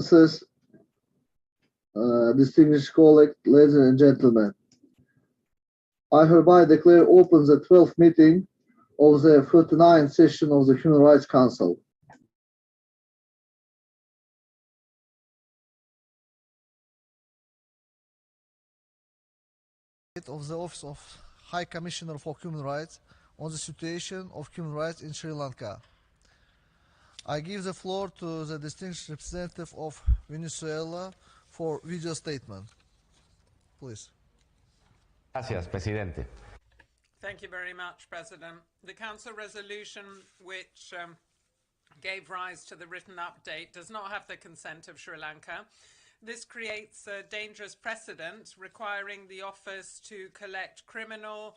Says, distinguished colleagues, ladies and gentlemen, I hereby declare open the 12th meeting of the 39th session of the Human Rights Council. Of the Office of High Commissioner for Human Rights on the situation of human rights in Sri Lanka. I give the floor to the distinguished representative of Venezuela for video statement. Please. Gracias, Presidente. Thank you very much, President. The Council resolution which gave rise to the written update does not have the consent of Sri Lanka. This creates a dangerous precedent requiring the office to collect criminal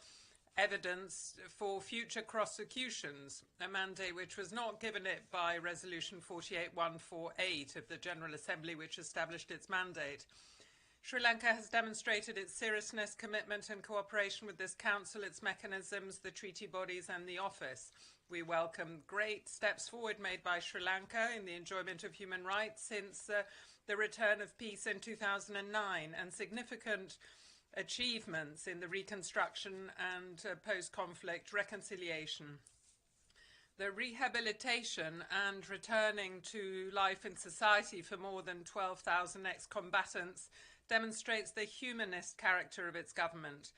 evidence for future prosecutions, a mandate which was not given it by Resolution 48148 of the General Assembly, which established its mandate. Sri Lanka has demonstrated its seriousness, commitment and cooperation with this Council, its mechanisms, the treaty bodies and the office. We welcome great steps forward made by Sri Lanka in the enjoyment of human rights since the return of peace in 2009 and significant achievements in the reconstruction and post-conflict reconciliation. The rehabilitation and returning to life in society for more than 12,000 ex-combatants demonstrates the humanist character of its government.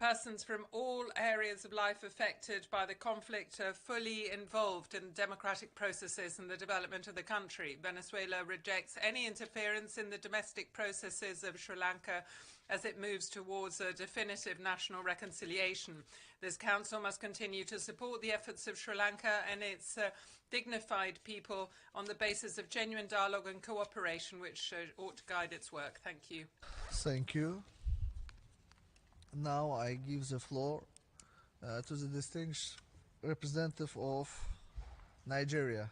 Persons from all areas of life affected by the conflict are fully involved in democratic processes and the development of the country. Venezuela rejects any interference in the domestic processes of Sri Lanka as it moves towards a definitive national reconciliation. This Council must continue to support the efforts of Sri Lanka and its dignified people on the basis of genuine dialogue and cooperation, which ought to guide its work. Thank you. Thank you. Now I give the floor to the distinguished representative of Nigeria.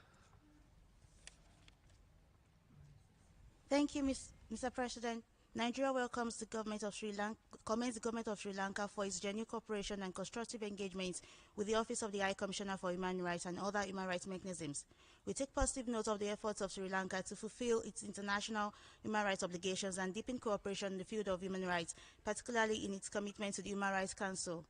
Thank you, Mr. President. Nigeria welcomes the government of Sri Lanka, commends the government of Sri Lanka for its genuine cooperation and constructive engagement with the Office of the High Commissioner for Human Rights and other human rights mechanisms. We take positive note of the efforts of Sri Lanka to fulfill its international human rights obligations and deepen cooperation in the field of human rights, particularly in its commitment to the Human Rights Council.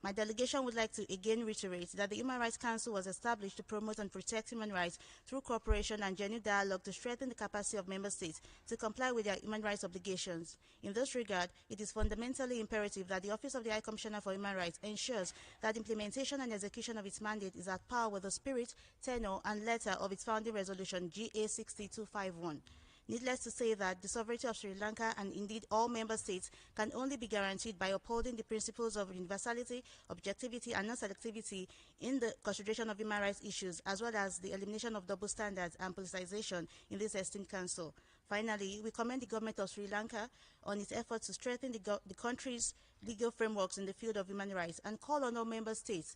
My delegation would like to again reiterate that the Human Rights Council was established to promote and protect human rights through cooperation and genuine dialogue to strengthen the capacity of member states to comply with their human rights obligations. In this regard, it is fundamentally imperative that the Office of the High Commissioner for Human Rights ensures that implementation and execution of its mandate is at par with the spirit, tenor, and letter of its founding resolution GA 6251. Needless to say that the sovereignty of Sri Lanka and indeed all member states can only be guaranteed by upholding the principles of universality, objectivity and non-selectivity in the consideration of human rights issues, as well as the elimination of double standards and politicization in this esteemed council. Finally, we commend the government of Sri Lanka on its efforts to strengthen the country's legal frameworks in the field of human rights and call on all member states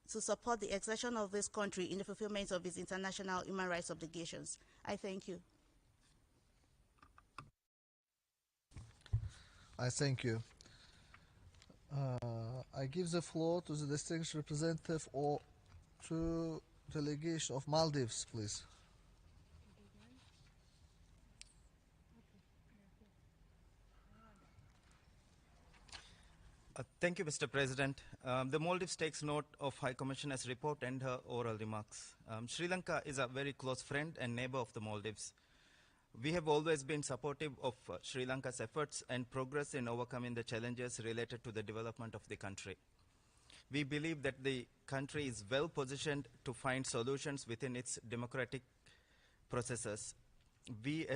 to support the exertion of this country in the fulfillment of its international human rights obligations. I thank you. I thank you. I give the floor to the distinguished representative or to delegation of Maldives, please. Thank you, Mr. President. The Maldives takes note of High Commissioner's report and her oral remarks. Sri Lanka is a very close friend and neighbor of the Maldives. We have always been supportive of Sri Lanka's efforts and progress in overcoming the challenges related to the development of the country. We believe that the country is well positioned to find solutions within its democratic processes. We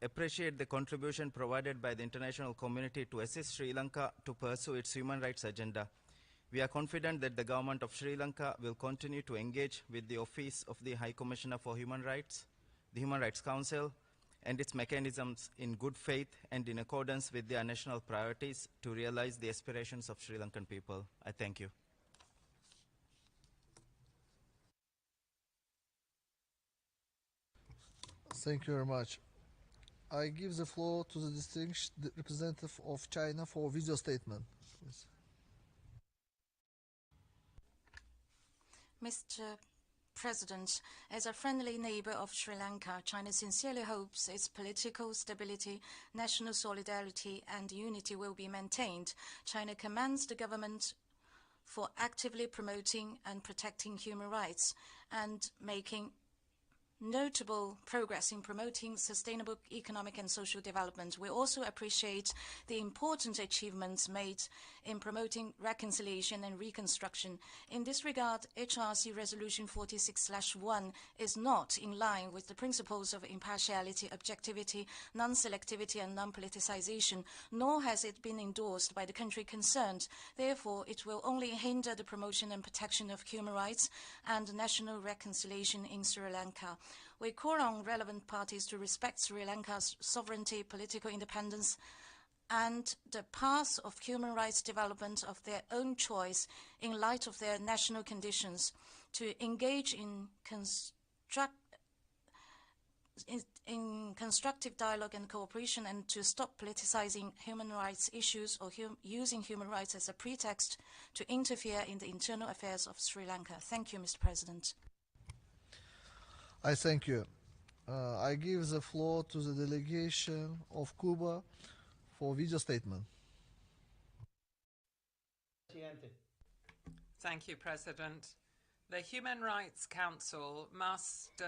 appreciate the contribution provided by the international community to assist Sri Lanka to pursue its human rights agenda. We are confident that the government of Sri Lanka will continue to engage with the Office of the High Commissioner for Human Rights, the Human Rights Council, and its mechanisms in good faith and in accordance with their national priorities to realize the aspirations of Sri Lankan people. I thank you. Thank you very much. I give the floor to the distinguished representative of China for video statement, please. Mr. President, as a friendly neighbor of Sri Lanka, China sincerely hopes its political stability, national solidarity, and unity will be maintained. China commends the government for actively promoting and protecting human rights and making notable progress in promoting sustainable economic and social development. We also appreciate the important achievements made in promoting reconciliation and reconstruction. In this regard, HRC Resolution 46/1 is not in line with the principles of impartiality, objectivity, non-selectivity, and non-politicization, nor has it been endorsed by the country concerned. Therefore, it will only hinder the promotion and protection of human rights and national reconciliation in Sri Lanka. We call on relevant parties to respect Sri Lanka's sovereignty, political independence, and the path of human rights development of their own choice in light of their national conditions, to engage in constructive dialogue and cooperation, and to stop politicizing human rights issues or using human rights as a pretext to interfere in the internal affairs of Sri Lanka. Thank you, Mr. President. I thank you. I give the floor to the delegation of Cuba for video statement. Thank you, President. The Human Rights Council must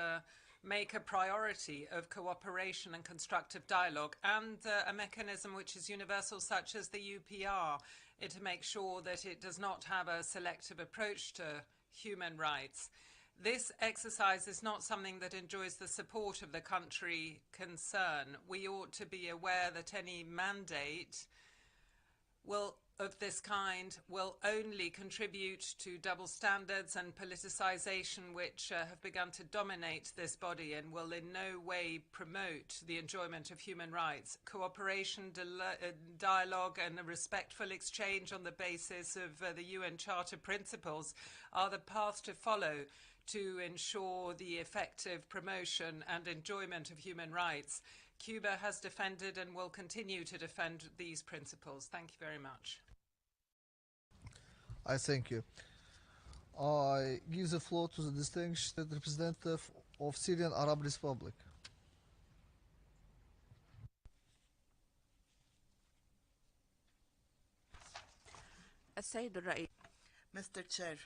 make a priority of cooperation and constructive dialogue, and a mechanism which is universal, such as the UPR, to make sure that it does not have a selective approach to human rights. This exercise is not something that enjoys the support of the country concerned. We ought to be aware that any mandate of this kind will only contribute to double standards and politicization, which have begun to dominate this body, and will in no way promote the enjoyment of human rights. Cooperation, dialogue, and a respectful exchange on the basis of the UN Charter principles are the path to follow to ensure the effective promotion and enjoyment of human rights. Cuba has defended and will continue to defend these principles. Thank you very much. I thank you. I give the floor to the distinguished representative of Syrian Arab Republic. Mr. Chair,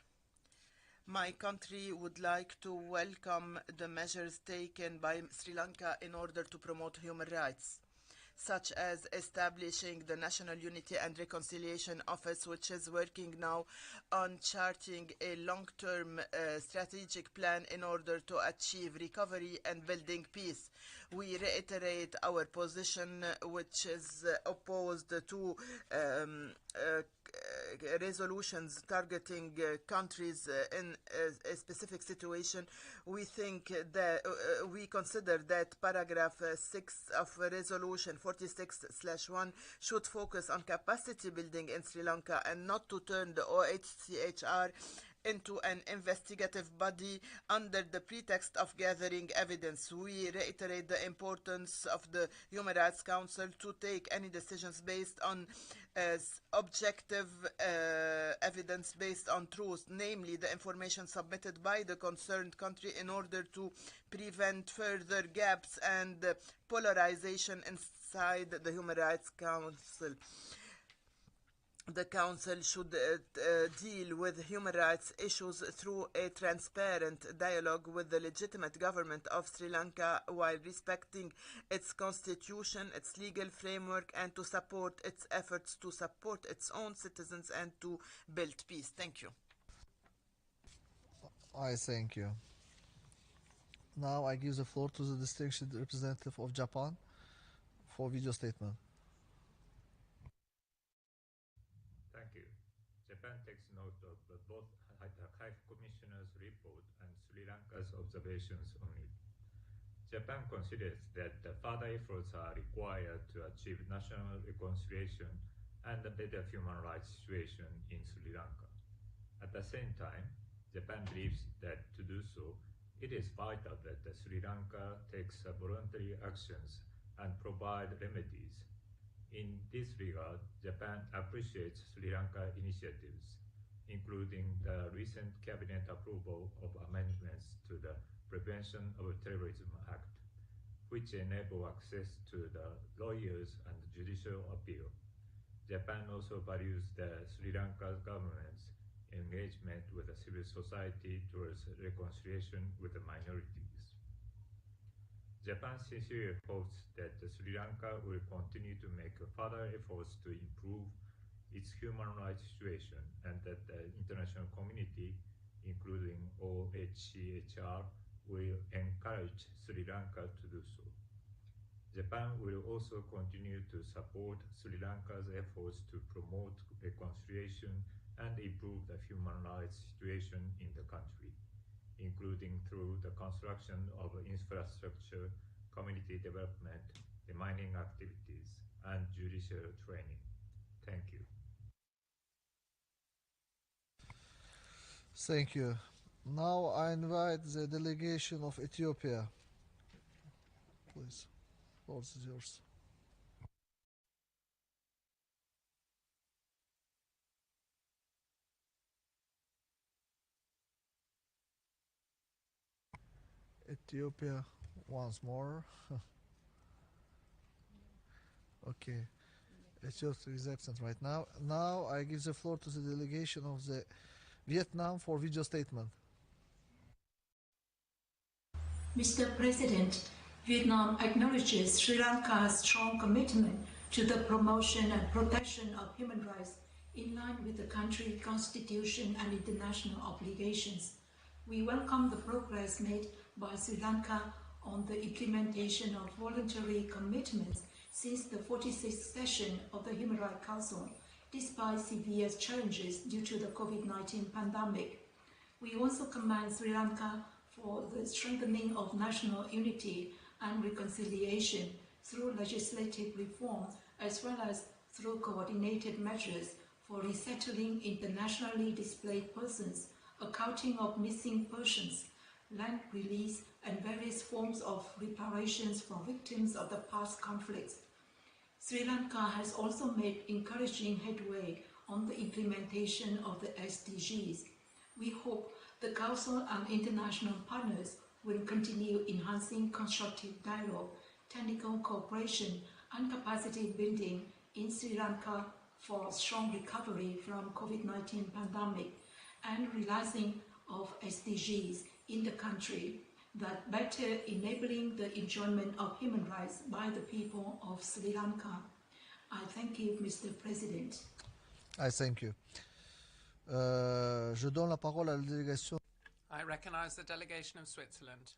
my country would like to welcome the measures taken by Sri Lanka in order to promote human rights, such as establishing the National Unity and Reconciliation Office, which is working now on charting a long-term strategic plan in order to achieve recovery and building peace. We reiterate our position, which is opposed to resolutions targeting countries in a specific situation. We think that we consider that paragraph 6 of resolution 46/1 should focus on capacity building in Sri Lanka and not to turn the OHCHR into an investigative body under the pretext of gathering evidence. We reiterate the importance of the Human Rights Council to take any decisions based on objective evidence based on truth, namely the information submitted by the concerned country, in order to prevent further gaps and polarization inside the Human Rights Council. The Council should deal with human rights issues through a transparent dialogue with the legitimate government of Sri Lanka, while respecting its constitution, its legal framework, and to support its efforts to support its own citizens and to build peace. Thank you. I thank you. Now I give the floor to the distinguished representative of Japan for video statement. Thank you. Japan takes note of both High Commissioner's report and Sri Lanka's observations on it. Japan considers that further efforts are required to achieve national reconciliation and a better human rights situation in Sri Lanka. At the same time, Japan believes that to do so, it is vital that Sri Lanka takes voluntary actions and provide remedies. In this regard, Japan appreciates Sri Lanka initiatives, including the recent cabinet approval of amendments to the Prevention of Terrorism Act, which enable access to the lawyers and judicial appeal. Japan also values the Sri Lanka government's engagement with the civil society towards reconciliation with the minorities. Japan sincerely hopes that Sri Lanka will continue to make further efforts to improve its human rights situation and that the international community, including OHCHR, will encourage Sri Lanka to do so. Japan will also continue to support Sri Lanka's efforts to promote reconciliation and improve the human rights situation in the country, including through the construction of infrastructure, community development, demining activities, and judicial training. Thank you. Thank you. Now I invite the delegation of Ethiopia. Please, the floor is yours. Ethiopia once more. Okay. Ethiopia is absent right now. Now I give the floor to the delegation of the Vietnam for video statement. Mr. President, Vietnam acknowledges Sri Lanka's strong commitment to the promotion and protection of human rights in line with the country's constitution and international obligations. We welcome the progress made by Sri Lanka on the implementation of voluntary commitments since the 46th session of the Human Rights Council, despite severe challenges due to the COVID-19 pandemic. We also commend Sri Lanka for the strengthening of national unity and reconciliation through legislative reform, as well as through coordinated measures for resettling internationally displaced persons, accounting of missing persons, land release, and various forms of reparations for victims of the past conflicts. Sri Lanka has also made encouraging headway on the implementation of the SDGs. We hope the Council and international partners will continue enhancing constructive dialogue, technical cooperation, and capacity building in Sri Lanka for strong recovery from COVID-19 pandemic and realizing of SDGs in the country that better enabling the enjoyment of human rights by the people of Sri Lanka. I thank you, Mr. President. I thank you. Je donne la parole à la délégation. I recognize the delegation of Switzerland.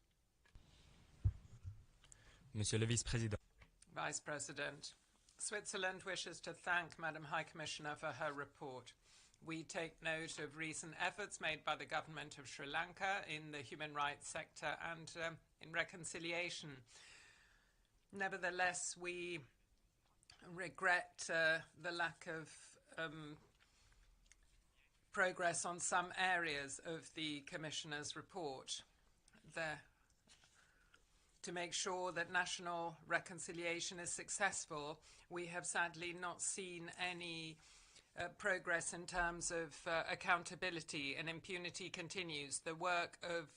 Monsieur le Vice-président. Vice President, Switzerland wishes to thank Madam High Commissioner for her report. We take note of recent efforts made by the government of Sri Lanka in the human rights sector and in reconciliation. Nevertheless, we regret the lack of progress on some areas of the Commissioner's report. To make sure that national reconciliation is successful, we have sadly not seen any progress in terms of accountability, and impunity continues. The work of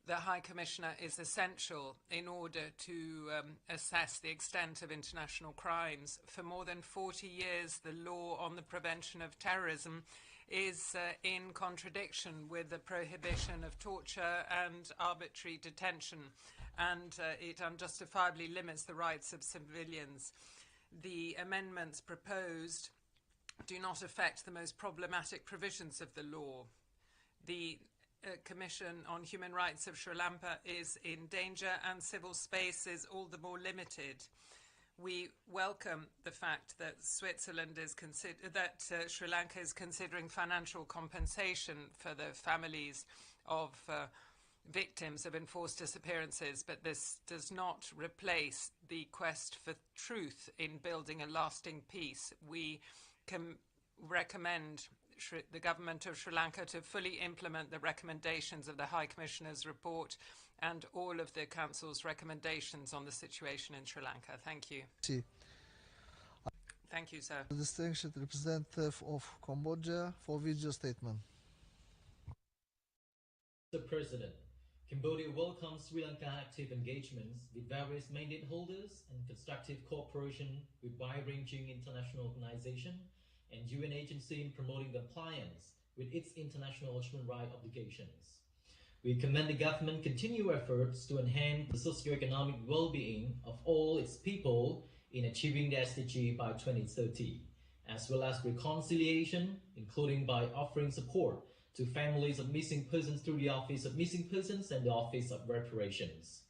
the High Commissioner is essential in order to assess the extent of international crimes. For more than 40 years, the law on the prevention of terrorism is in contradiction with the prohibition of torture and arbitrary detention, and it unjustifiably limits the rights of civilians. The amendments proposed do not affect the most problematic provisions of the law. The Commission on Human Rights of Sri Lanka is in danger, and civil space is all the more limited. We welcome the fact that Sri Lanka is considering financial compensation for the families of victims of enforced disappearances, but this does not replace the quest for truth in building a lasting peace. We can recommend the government of Sri Lanka to fully implement the recommendations of the High Commissioner's report and all of the Council's recommendations on the situation in Sri Lanka. Thank you. Thank you, sir. The distinguished representative of Cambodia for video statement. Mr. President, Cambodia welcomes Sri Lanka active engagements with various mandate holders and constructive cooperation with wide-ranging international organizations and UN agencies in promoting compliance with its international human rights obligations. We commend the government continued efforts to enhance the socio-economic well-being of all its people in achieving the SDG by 2030, as well as reconciliation, including by offering support to families of missing persons through the Office of Missing Persons and the Office of Reparations.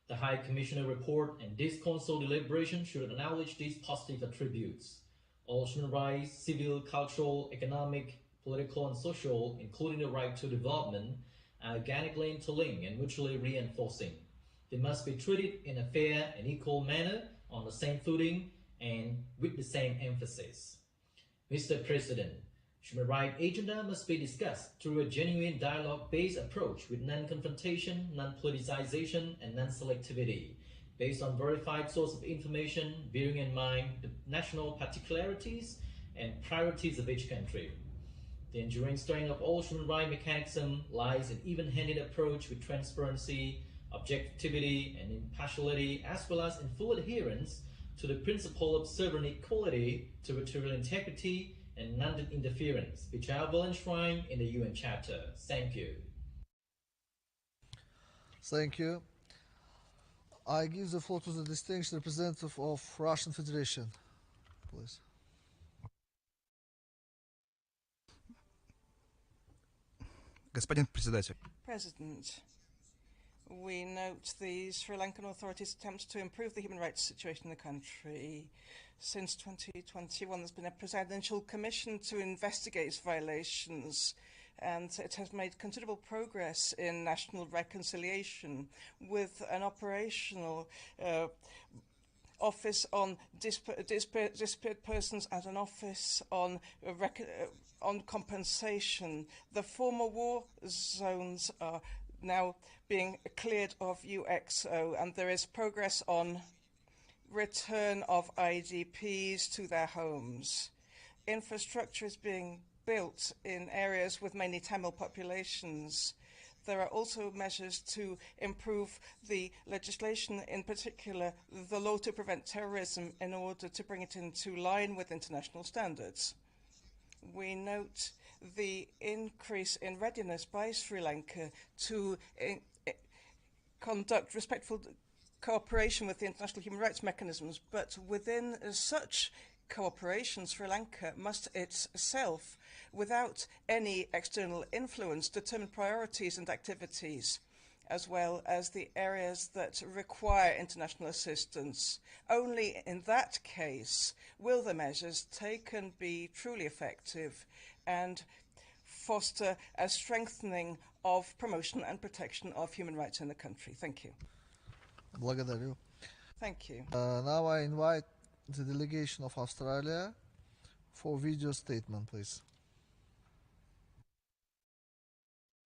The High Commissioner report and this Council deliberation should acknowledge these positive attributes. All human rights, civil, cultural, economic, political, and social, including the right to development, are organically interlinked and mutually reinforcing. They must be treated in a fair and equal manner on the same footing and with the same emphasis. Mr. President, human rights agenda must be discussed through a genuine dialogue-based approach with non-confrontation, non-politicization, and non-selectivity, based on verified source of information, bearing in mind the national particularities and priorities of each country. The enduring strength of all human rights mechanism lies in even-handed approach with transparency, objectivity, and impartiality, as well as in full adherence to the principle of sovereign equality, territorial integrity, and non-interference, which are well enshrined in the UN Charter. Thank you. Thank you. I give the floor to the distinguished representative of Russian Federation, please. Господин председатель. President, we note the Sri Lankan authorities' attempts to improve the human rights situation in the country. Since 2021, there's been a presidential commission to investigate its violations, and it has made considerable progress in national reconciliation with an operational office on disparate persons and an office on compensation. The former war zones are now being cleared of UXO, and there is progress on return of IDPs to their homes. Infrastructure is being built in areas with mainly Tamil populations. There are also measures to improve the legislation, in particular the law to prevent terrorism, in order to bring it into line with international standards. We note the increase in readiness by Sri Lanka to conduct respectful cooperation with the international human rights mechanisms, but within such cooperation, Sri Lanka must itself, without any external influence, determine priorities and activities, as well as the areas that require international assistance. Only in that case will the measures taken be truly effective and foster a strengthening of promotion and protection of human rights in the country. Thank you. Благодарю. Thank you. Now I invite the delegation of Australia for video statement, please.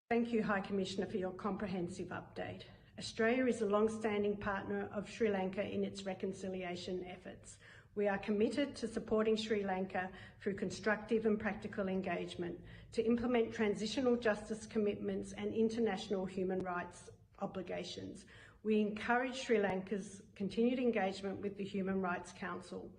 Thank you, High Commissioner, for your comprehensive update. Australia is a long-standing partner of Sri Lanka in its reconciliation efforts. We are committed to supporting Sri Lanka through constructive and practical engagement to implement transitional justice commitments and international human rights obligations. We encourage Sri Lanka's continued engagement with the Human Rights Council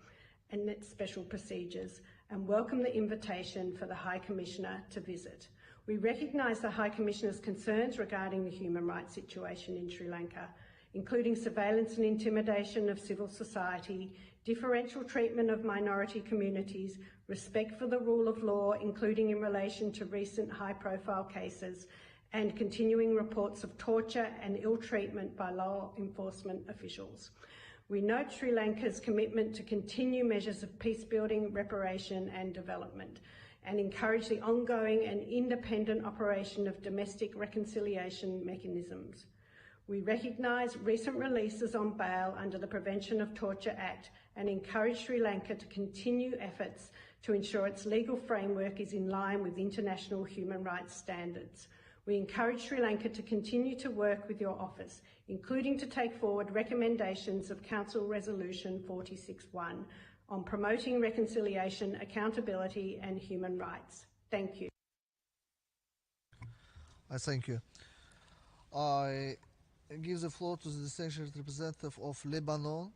and its special procedures and welcome the invitation for the High Commissioner to visit. We recognise the High Commissioner's concerns regarding the human rights situation in Sri Lanka, including surveillance and intimidation of civil society, differential treatment of minority communities, respect for the rule of law, including in relation to recent high-profile cases, and continuing reports of torture and ill treatment by law enforcement officials. We note Sri Lanka's commitment to continue measures of peace-building, reparation and development, and encourage the ongoing and independent operation of domestic reconciliation mechanisms. We recognise recent releases on bail under the Prevention of Torture Act and encourage Sri Lanka to continue efforts to ensure its legal framework is in line with international human rights standards. We encourage Sri Lanka to continue to work with your office, including to take forward recommendations of Council Resolution 46.1 on promoting reconciliation, accountability and human rights. Thank you. I thank you. I give the floor to the distinguished representative of Lebanon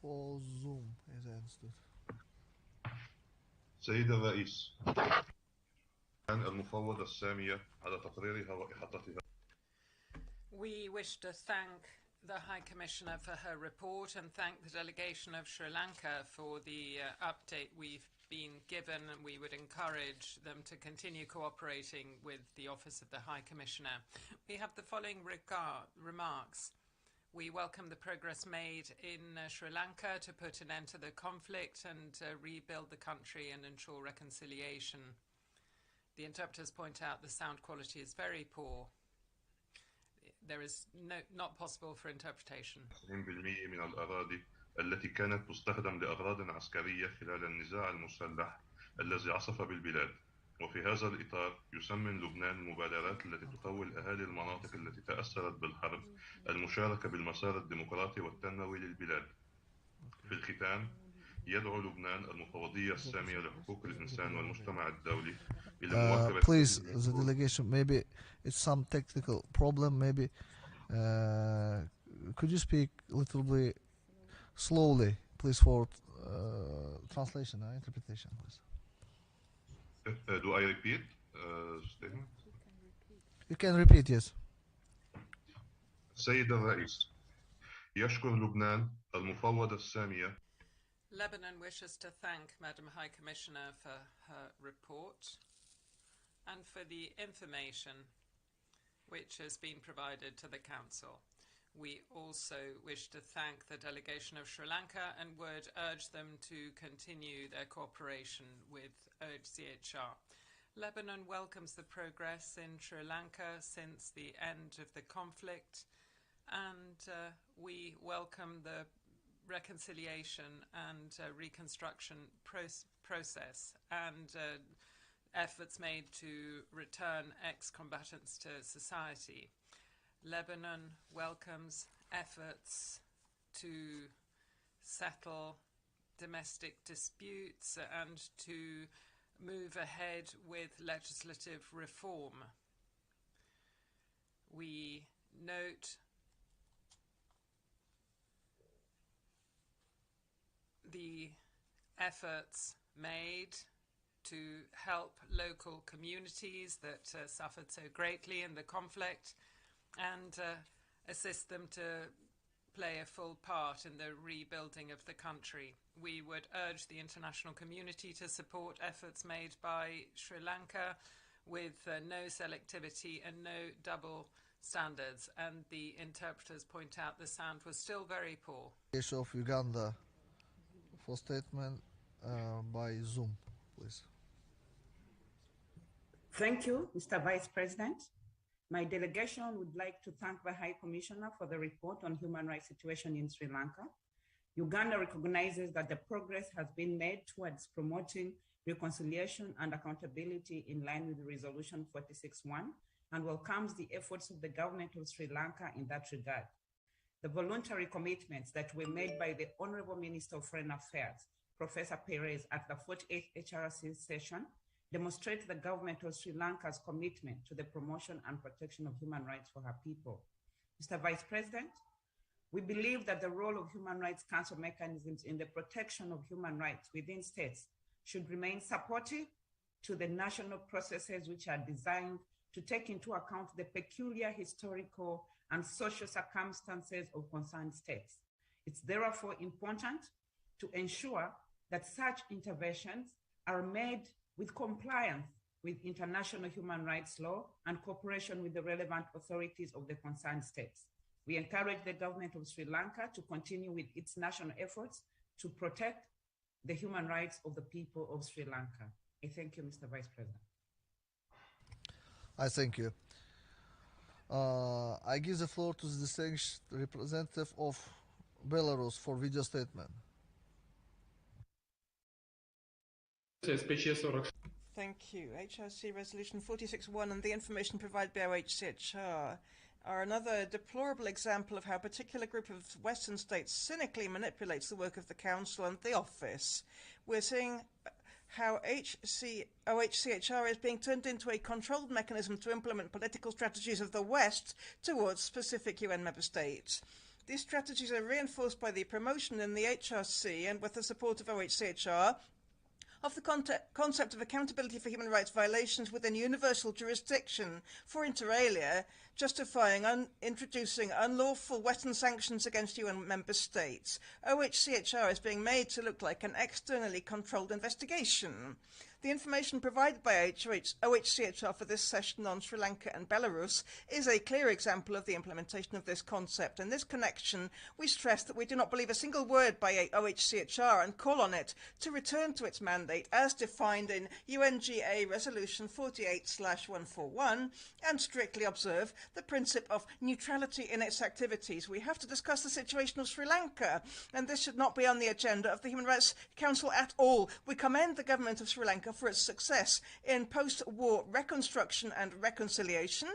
for Zoom, as I understood. سيد الرئيس، المفوضة السامية على تقريرها وإحاطتها. We wish to thank the High Commissioner for her report and thank the delegation of Sri Lanka for the update we've been given, and we would encourage them to continue cooperating with the Office of the High Commissioner. We have the following remarks. We welcome the progress made in Sri Lanka to put an end to the conflict and rebuild the country and ensure reconciliation. The interpreters point out the sound quality is very poor. There is not possible for interpretation. 90% من الأراضي التي كانت تستخدم لأغراض عسكرية خلال النزاع المسلح الذي عصف بالبلاد. وفي هذا الإطار يسمن لبنان المبادرات التي تخول أهالي المناطق التي تأثرت بالحرب المشاركة بالمسار الديمقراطي والتنموي للبلاد. في الختام يدعو لبنان المفوضية السامية لحقوق الإنسان والمجتمع الدولي إلى مواكبة. Please, the delegation, maybe it's some technical problem, maybe could you speak a little bit slowly, please, for translation and interpretation, please. Do I repeat statement? You can repeat, yes. سيد الرئيس، يشكر لبنان المفوضة السامية. Lebanon wishes to thank Madam High Commissioner for her report and for the information which has been provided to the Council. We also wish to thank the delegation of Sri Lanka and would urge them to continue their cooperation with OHCHR. Lebanon welcomes the progress in Sri Lanka since the end of the conflict, and we welcome the reconciliation and reconstruction process and efforts made to return ex-combatants to society. Lebanon welcomes efforts to settle domestic disputes and to move ahead with legislative reform. We note the efforts made to help local communities that suffered so greatly in the conflict and assist them to play a full part in the rebuilding of the country. We would urge the international community to support efforts made by Sri Lanka with no selectivity and no double standards. And the interpreters point out the sound was still very poor. Issue of Uganda for statement by Zoom, please. Thank you, Mr. Vice President. My delegation would like to thank the High Commissioner for the report on human rights situation in Sri Lanka. Uganda recognizes that the progress has been made towards promoting reconciliation and accountability in line with Resolution 46.1 and welcomes the efforts of the government of Sri Lanka in that regard. The voluntary commitments that were made by the Honorable Minister of Foreign Affairs, Professor Perez, at the 48th HRC session demonstrate the government of Sri Lanka's commitment to the promotion and protection of human rights for her people. Mr. Vice President, we believe that the role of Human Rights Council mechanisms in the protection of human rights within states should remain supportive to the national processes which are designed to take into account the peculiar historical and social circumstances of concerned states. It's therefore important to ensure that such interventions are made with compliance with international human rights law and cooperation with the relevant authorities of the concerned states. We encourage the government of Sri Lanka to continue with its national efforts to protect the human rights of the people of Sri Lanka. I thank you, Mr. Vice President. I thank you. I give the floor to the distinguished representative of Belarus for video statement. Thank you. HRC Resolution 46.1 and the information provided by OHCHR are another deplorable example of how a particular group of Western states cynically manipulates the work of the Council and the Office. We're seeing how OHCHR is being turned into a controlled mechanism to implement political strategies of the West towards specific UN member states. These strategies are reinforced by the promotion in the HRC and with the support of OHCHR of the concept of accountability for human rights violations within universal jurisdiction for inter alia, justifying introducing unlawful Western sanctions against UN member states. OHCHR is being made to look like an externally controlled investigation. The information provided by OHCHR for this session on Sri Lanka and Belarus is a clear example of the implementation of this concept. In this connection, we stress that we do not believe a single word by OHCHR and call on it to return to its mandate as defined in UNGA Resolution 48/141 and strictly observe the principle of neutrality in its activities. We have to discuss the situation of Sri Lanka, and this should not be on the agenda of the Human Rights Council at all. We commend the government of Sri Lanka for its success in post-war reconstruction and reconciliation,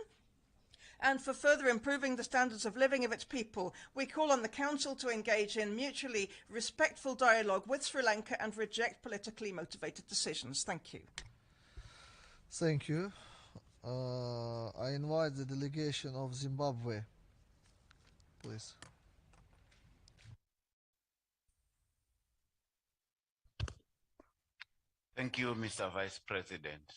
and for further improving the standards of living of its people. We call on the Council to engage in mutually respectful dialogue with Sri Lanka and reject politically motivated decisions. Thank you. Thank you. I invite the delegation of Zimbabwe, please. Thank you, Mr. Vice President.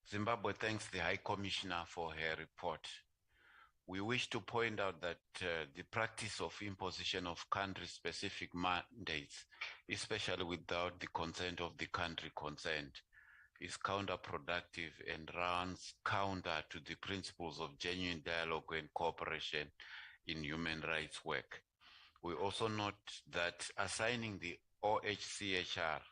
Zimbabwe thanks the High Commissioner for her report. We wish to point out that the practice of imposition of country-specific mandates, especially without the consent of the country concerned, is counterproductive and runs counter to the principles of genuine dialogue and cooperation in human rights work. We also note that assigning the OHCHR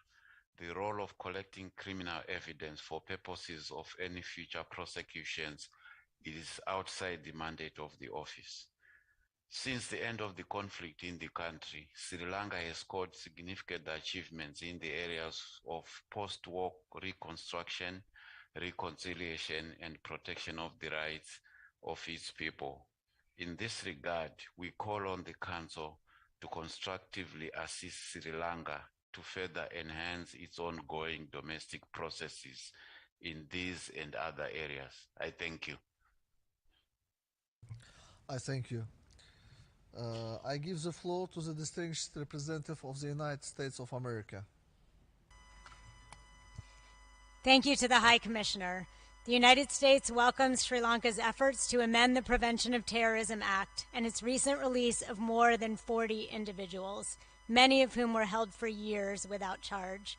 the role of collecting criminal evidence for purposes of any future prosecutions is outside the mandate of the office. Since the end of the conflict in the country, Sri Lanka has scored significant achievements in the areas of post-war reconstruction, reconciliation, and protection of the rights of its people. In this regard, we call on the Council to constructively assist Sri Lanka to further enhance its ongoing domestic processes in these and other areas. I thank you. I thank you. I give the floor to the distinguished representative of the United States of America. Thank you to the High Commissioner. The United States welcomes Sri Lanka's efforts to amend the Prevention of Terrorism Act and its recent release of more than 40 individuals, many of whom were held for years without charge.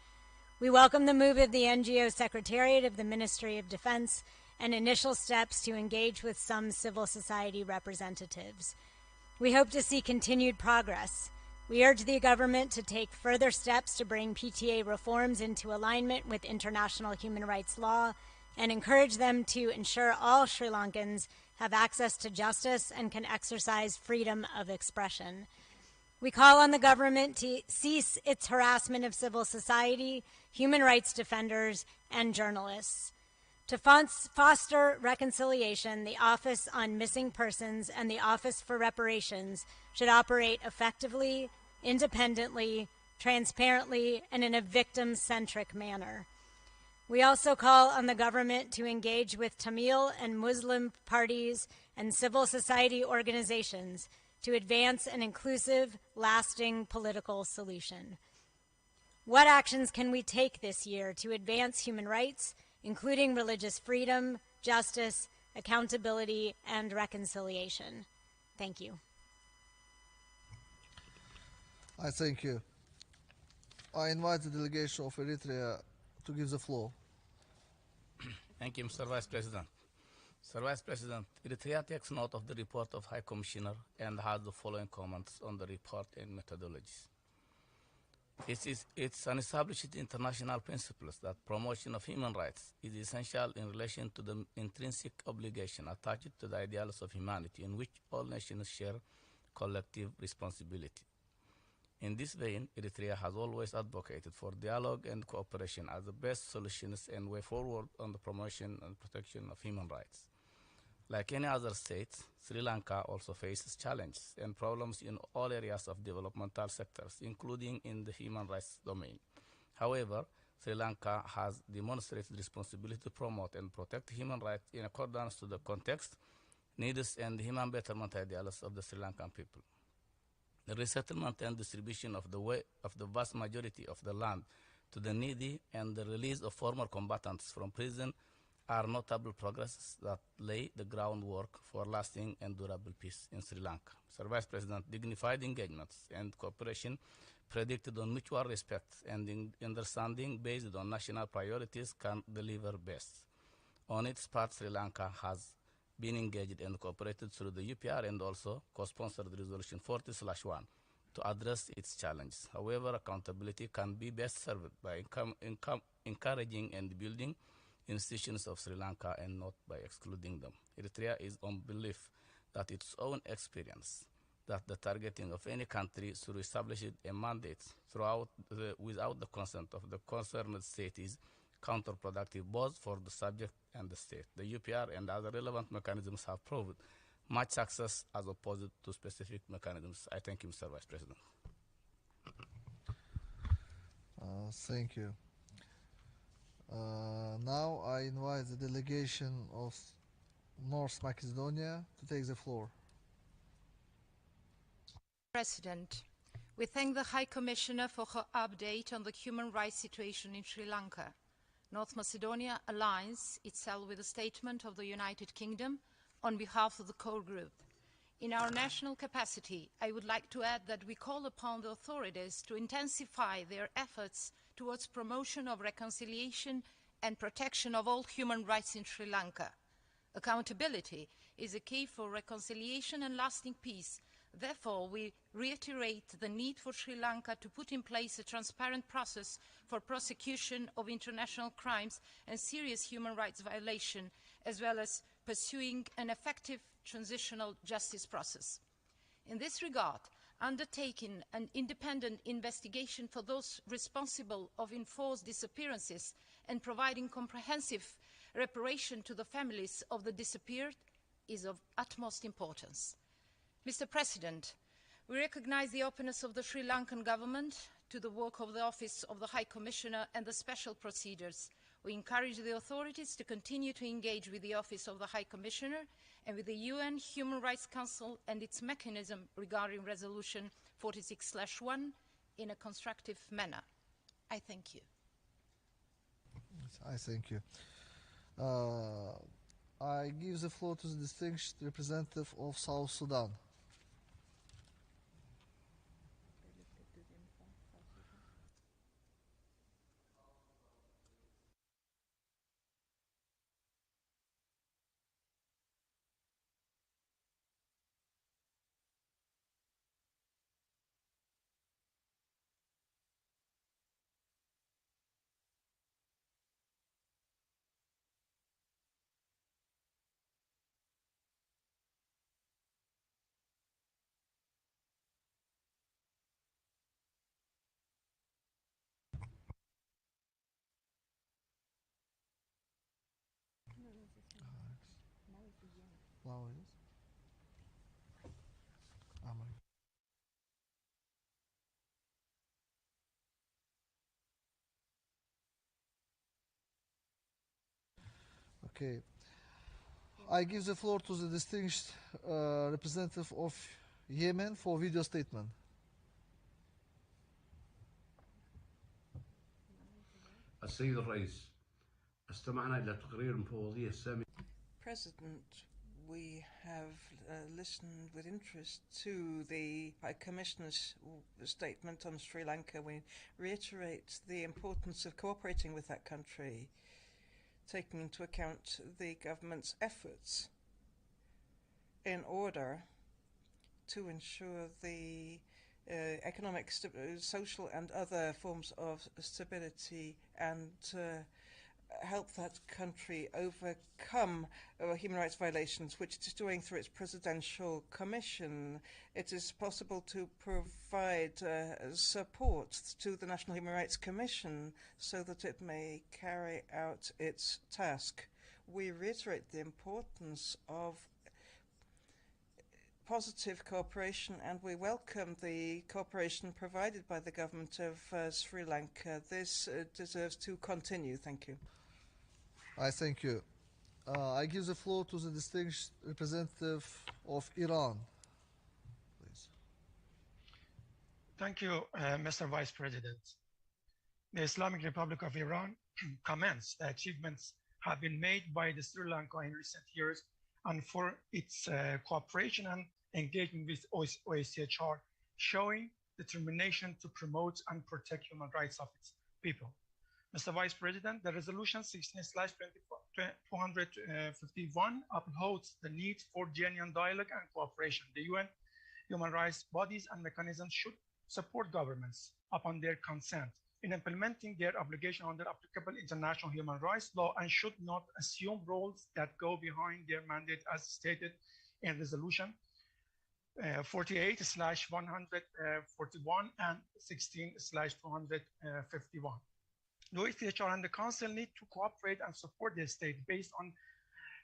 We welcome the move of the NGO Secretariat of the Ministry of Defense and initial steps to engage with some civil society representatives. We hope to see continued progress. We urge the government to take further steps to bring PTA reforms into alignment with international human rights law and encourage them to ensure all Sri Lankans have access to justice and can exercise freedom of expression. We call on the government to cease its harassment of civil society, human rights defenders, and journalists. To foster reconciliation, the Office on Missing Persons and the Office for Reparations should operate effectively, independently, transparently, and in a victim-centric manner. We also call on the government to engage with Tamil and Muslim parties and civil society organizations to advance an inclusive, lasting political solution. What actions can we take this year to advance human rights, including religious freedom, justice, accountability, and reconciliation? Thank you. I thank you. I invite the delegation of Eritrea to give the floor. Thank you, Mr. Vice President. Mr. Vice President, Eritrea takes note of the report of High Commissioner and has the following comments on the report and methodologies. It's an established international principles that promotion of human rights is essential in relation to the intrinsic obligation attached to the ideals of humanity in which all nations share collective responsibility. In this vein, Eritrea has always advocated for dialogue and cooperation as the best solutions and way forward on the promotion and protection of human rights. Like any other state, Sri Lanka also faces challenges and problems in all areas of developmental sectors, including in the human rights domain. However, Sri Lanka has demonstrated responsibility to promote and protect human rights in accordance to the context, needs, and human betterment ideals of the Sri Lankan people. The resettlement and distribution of the vast majority of the land to the needy and the release of former combatants from prison are notable progresses that lay the groundwork for lasting and durable peace in Sri Lanka. Mr. Vice President, dignified engagements and cooperation predicted on mutual respect and understanding based on national priorities can deliver best. On its part, Sri Lanka has been engaged and cooperated through the UPR and also co-sponsored Resolution 40/1 to address its challenges. However, accountability can be best served by encouraging and building institutions of Sri Lanka and not by excluding them. Eritrea is on belief that its own experience that the targeting of any country through establishing a mandate without the consent of the concerned state is counterproductive both for the subject and the state. The UPR and other relevant mechanisms have proved much success as opposed to specific mechanisms. I thank you, Mr. Vice President. Thank you. Now I invite the delegation of North Macedonia to take the floor. President, we thank the High Commissioner for her update on the human rights situation in Sri Lanka. North Macedonia aligns itself with the statement of the United Kingdom on behalf of the core group. In our national capacity, I would like to add that we call upon the authorities to intensify their efforts towards promotion of reconciliation and protection of all human rights in Sri Lanka. Accountability is a key for reconciliation and lasting peace. Therefore, we reiterate the need for Sri Lanka to put in place a transparent process for prosecution of international crimes and serious human rights violation, as well as pursuing an effective transitional justice process. In this regard, undertaking an independent investigation for those responsible of enforced disappearances and providing comprehensive reparation to the families of the disappeared is of utmost importance. Mr. President, we recognize the openness of the Sri Lankan government to the work of the Office of the High Commissioner and the special procedures. We encourage the authorities to continue to engage with the Office of the High Commissioner and with the UN Human Rights Council and its mechanism regarding Resolution 46/1 in a constructive manner. I thank you. I thank you. I give the floor to the distinguished representative of South Sudan. Okay. I give the floor to the distinguished representative of Yemen for video statement. السيد الرئيس استمعنا إلى تقرير المفوضية السامية. President, we have listened with interest to the High Commissioner's statement on Sri Lanka. We reiterate the importance of cooperating with that country, taking into account the government's efforts in order to ensure the economic, social and other forms of stability and help that country overcome human rights violations, which it is doing through its presidential commission. It is possible to provide support to the National Human Rights Commission so that it may carry out its task. we reiterate the importance of positive cooperation, and we welcome the cooperation provided by the government of Sri Lanka. This deserves to continue. Thank you. I thank you. I give the floor to the distinguished representative of Iran. Please. Thank you, Mr. Vice President. The Islamic Republic of Iran commends the achievements have been made by the Sri Lanka in recent years and for its cooperation and engagement with OSCHR, showing determination to promote and protect human rights of its people. Mr. Vice President, the resolution 16/251 upholds the need for genuine dialogue and cooperation. The UN human rights bodies and mechanisms should support governments upon their consent in implementing their obligation under applicable international human rights law and should not assume roles that go behind their mandate as stated in resolution 48/141 and 16/251. The OSCHR and the Council need to cooperate and support the state based on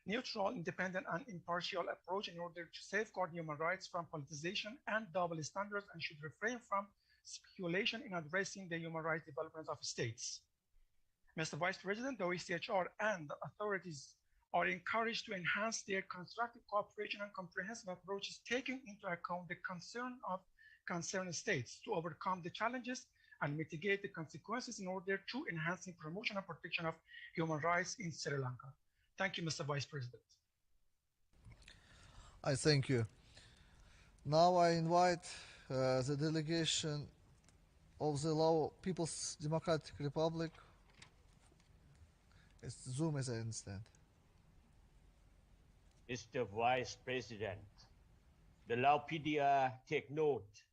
neutral, independent, and impartial approach in order to safeguard human rights from politicization and double standards, and should refrain from speculation in addressing the human rights development of states. Mr. Vice President, the OSCHR and the authorities are encouraged to enhance their constructive cooperation and comprehensive approaches, taking into account the concern of concerned states to overcome the challenges and mitigate the consequences in order to enhance the promotion and protection of human rights in Sri Lanka. Thank you, Mr. Vice President. I thank you. Now I invite the delegation of the Lao People's Democratic Republic. It's Zoom, as I understand. Mr. Vice President, the Lao PDR take note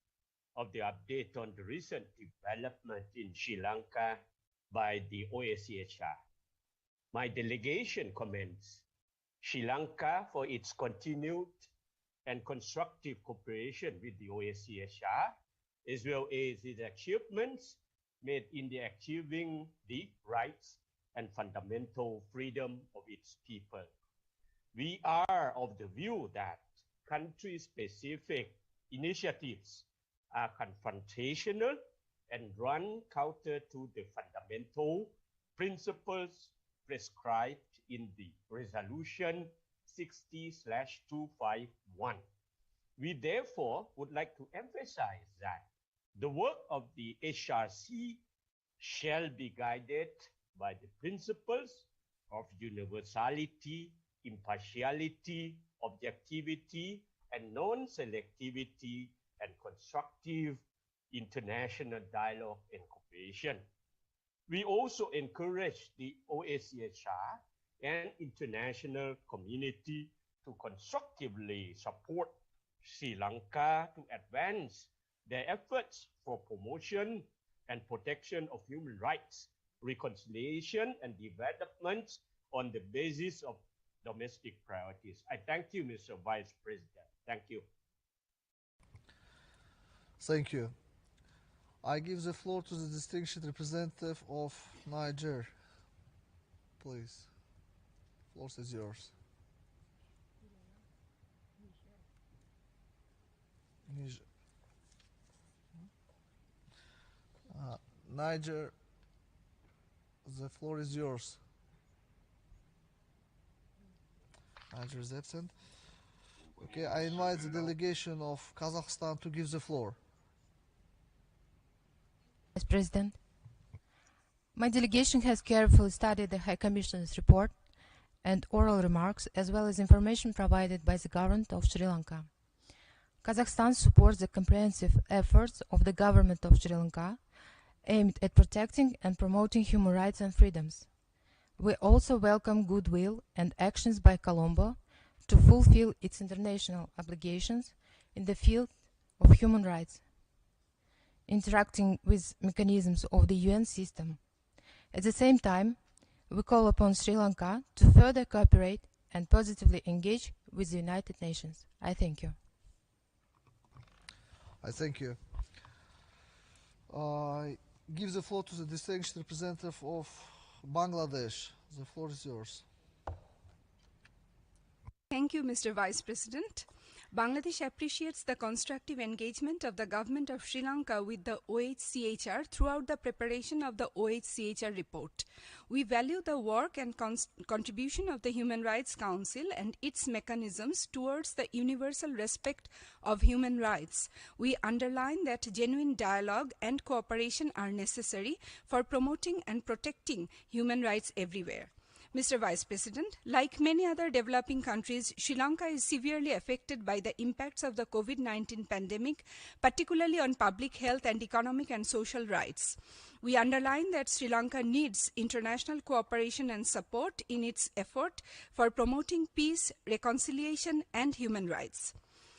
of the update on the recent development in Sri Lanka by the OSCHR. My delegation commends Sri Lanka for its continued and constructive cooperation with the OSCHR, as well as its achievements made in the achieving the rights and fundamental freedom of its people. We are of the view that country-specific initiatives are confrontational and run counter to the fundamental principles prescribed in the resolution 60/251. We therefore would like to emphasize that the work of the HRC shall be guided by the principles of universality, impartiality, objectivity, and non-selectivity, and constructive international dialogue and cooperation. We also encourage the OSCHR and international community to constructively support Sri Lanka to advance their efforts for promotion and protection of human rights, reconciliation, and development on the basis of domestic priorities. I thank you, Mr. Vice President. Thank you. Thank you. I give the floor to the distinguished representative of Niger. Please. The floor is yours. Niger. Niger, the floor is yours. Niger is absent. Okay, I invite the delegation of Kazakhstan to give the floor. Vice President, my delegation has carefully studied the High Commissioner's report and oral remarks, as well as information provided by the government of Sri Lanka. Kazakhstan supports the comprehensive efforts of the government of Sri Lanka aimed at protecting and promoting human rights and freedoms. We also welcome goodwill and actions by Colombo to fulfill its international obligations in the field of human rights, interacting with mechanisms of the UN system. At the same time, we call upon Sri Lanka to further cooperate and positively engage with the United Nations. I thank you. I thank you. I give the floor to the distinguished representative of Bangladesh. The floor is yours. Thank you, Mr. Vice President. Bangladesh appreciates the constructive engagement of the government of Sri Lanka with the OHCHR throughout the preparation of the OHCHR report. We value the work and contribution of the Human Rights Council and its mechanisms towards the universal respect of human rights. We underline that genuine dialogue and cooperation are necessary for promoting and protecting human rights everywhere. Mr. Vice President, like many other developing countries, Sri Lanka is severely affected by the impacts of the COVID-19 pandemic, particularly on public health and economic and social rights. We underline that Sri Lanka needs international cooperation and support in its effort for promoting peace, reconciliation, and human rights.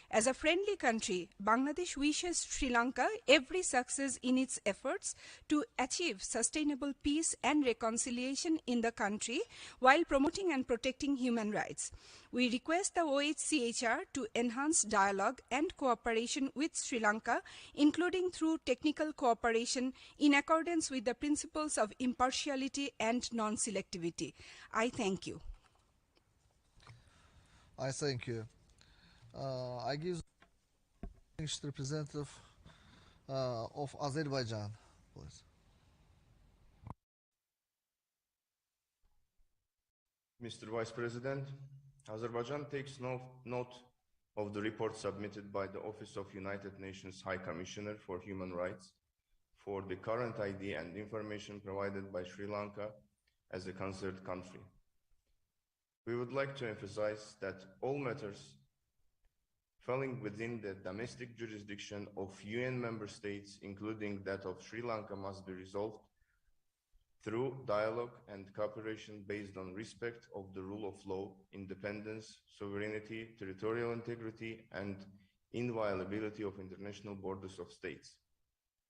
As a friendly country, Bangladesh wishes Sri Lanka every success in its efforts to achieve sustainable peace and reconciliation in the country while promoting and protecting human rights. We request the OHCHR to enhance dialogue and cooperation with Sri Lanka, including through technical cooperation in accordance with the principles of impartiality and non-selectivity. I thank you. I thank you. I give the representative of Azerbaijan, please. Mr. Vice President, Azerbaijan takes note of the report submitted by the Office of United Nations High Commissioner for Human Rights for the current ID and information provided by Sri Lanka as a concerned country. We would like to emphasize that all matters falling within the domestic jurisdiction of UN member states, including that of Sri Lanka, must be resolved through dialogue and cooperation based on respect of the rule of law, independence, sovereignty, territorial integrity, and inviolability of international borders of states.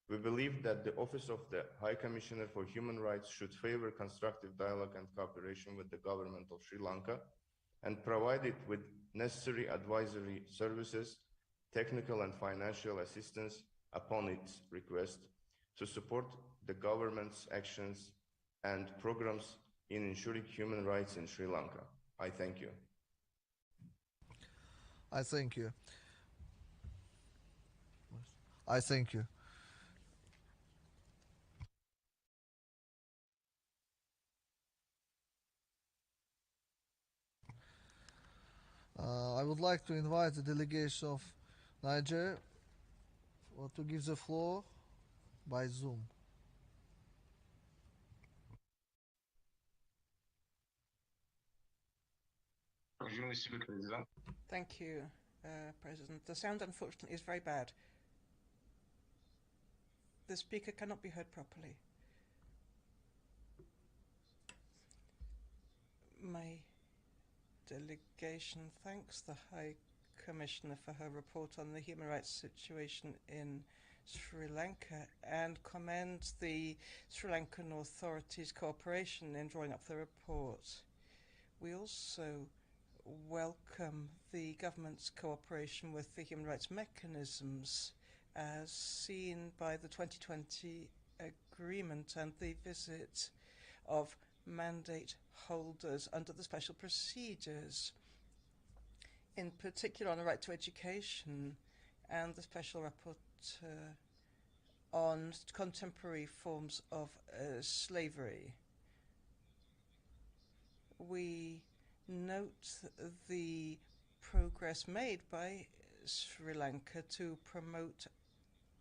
We believe that the Office of the High Commissioner for Human Rights should favor constructive dialogue and cooperation with the government of Sri Lanka and provide it with necessary advisory services, technical and financial assistance upon its request to support the government's actions and programs in ensuring human rights in Sri Lanka. I thank you. I thank you. I thank you. I would like to invite the delegation of Niger to give the floor by Zoom. Thank you, President. The sound, unfortunately, is very bad. The speaker cannot be heard properly. My delegation thanks the High Commissioner for her report on the human rights situation in Sri Lanka and commends the Sri Lankan authorities' cooperation in drawing up the report. We also welcome the government's cooperation with the human rights mechanisms as seen by the 2020 agreement and the visit of mandate holders under the special procedures, in particular on the right to education and the special rapporteur on contemporary forms of slavery. We note the progress made by Sri Lanka to promote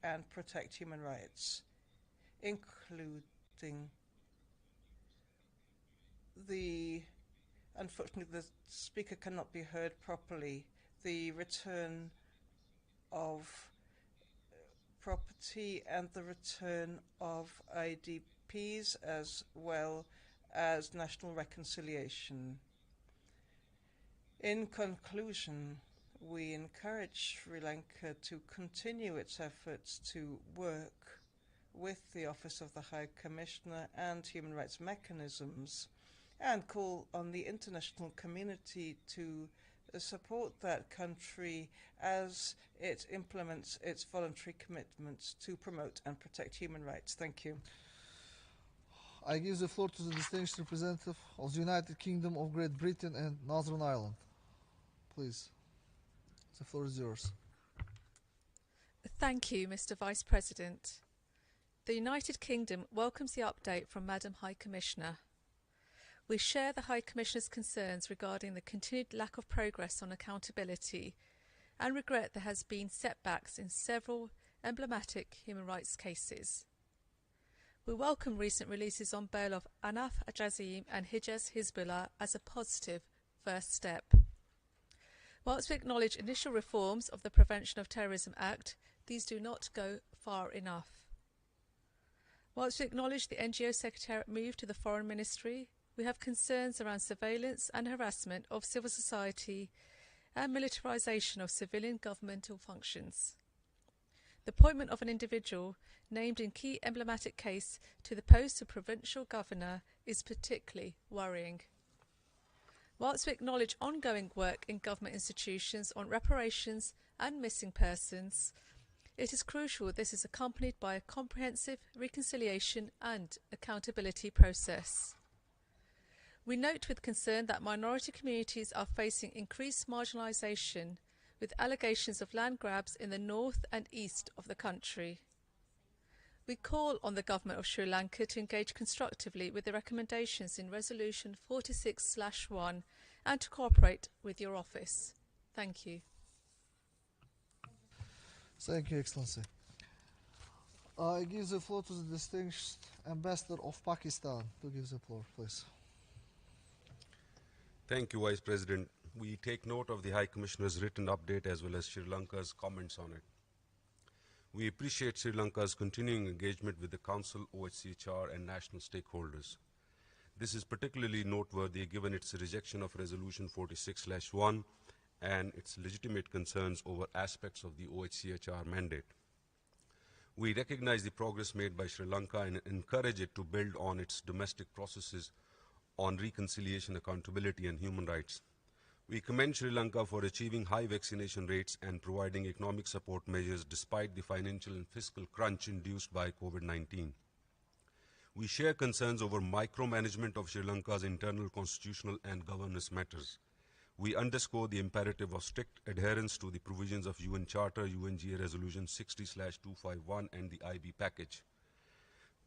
and protect human rights, including unfortunately the speaker cannot be heard properly, the return of property and the return of IDPs as well as national reconciliation. In conclusion, we encourage Sri Lanka to continue its efforts to work with the Office of the High Commissioner and human rights mechanisms and call on the international community to support that country as it implements its voluntary commitments to promote and protect human rights. Thank you. I give the floor to the distinguished representative of the United Kingdom of Great Britain and Northern Ireland. please. The floor is yours. Thank you, Mr. Vice President. The United Kingdom welcomes the update from Madam High Commissioner. We share the High Commissioner's concerns regarding the continued lack of progress on accountability and regret there has been setbacks in several emblematic human rights cases. We welcome recent releases on bail of Anaf Ajazim and Hijaz Hizbullah as a positive first step. Whilst we acknowledge initial reforms of the Prevention of Terrorism Act, these do not go far enough. Whilst we acknowledge the NGO Secretariat move to the Foreign Ministry, we have concerns around surveillance and harassment of civil society and militarisation of civilian governmental functions. The appointment of an individual named in key emblematic case to the post of provincial governor is particularly worrying. Whilst we acknowledge ongoing work in government institutions on reparations and missing persons, it is crucial this is accompanied by a comprehensive reconciliation and accountability process. We note with concern that minority communities are facing increased marginalisation, with allegations of land grabs in the north and east of the country. We call on the Government of Sri Lanka to engage constructively with the recommendations in Resolution 46/1 and to cooperate with your office. Thank you. Thank you, Excellency. I give the floor to the distinguished Ambassador of Pakistan to give the floor, please. Thank you, Vice President. We take note of the High Commissioner's written update as well as Sri Lanka's comments on it. We appreciate Sri Lanka's continuing engagement with the Council, OHCHR and national stakeholders. This is particularly noteworthy given its rejection of Resolution 46/1 and its legitimate concerns over aspects of the OHCHR mandate. We recognize the progress made by Sri Lanka and encourage it to build on its domestic processes on reconciliation, accountability and human rights. We commend Sri Lanka for achieving high vaccination rates and providing economic support measures despite the financial and fiscal crunch induced by COVID-19. We share concerns over micromanagement of Sri Lanka's internal constitutional and governance matters. We underscore the imperative of strict adherence to the provisions of UN Charter, UNGA Resolution 60/251 and the IB package.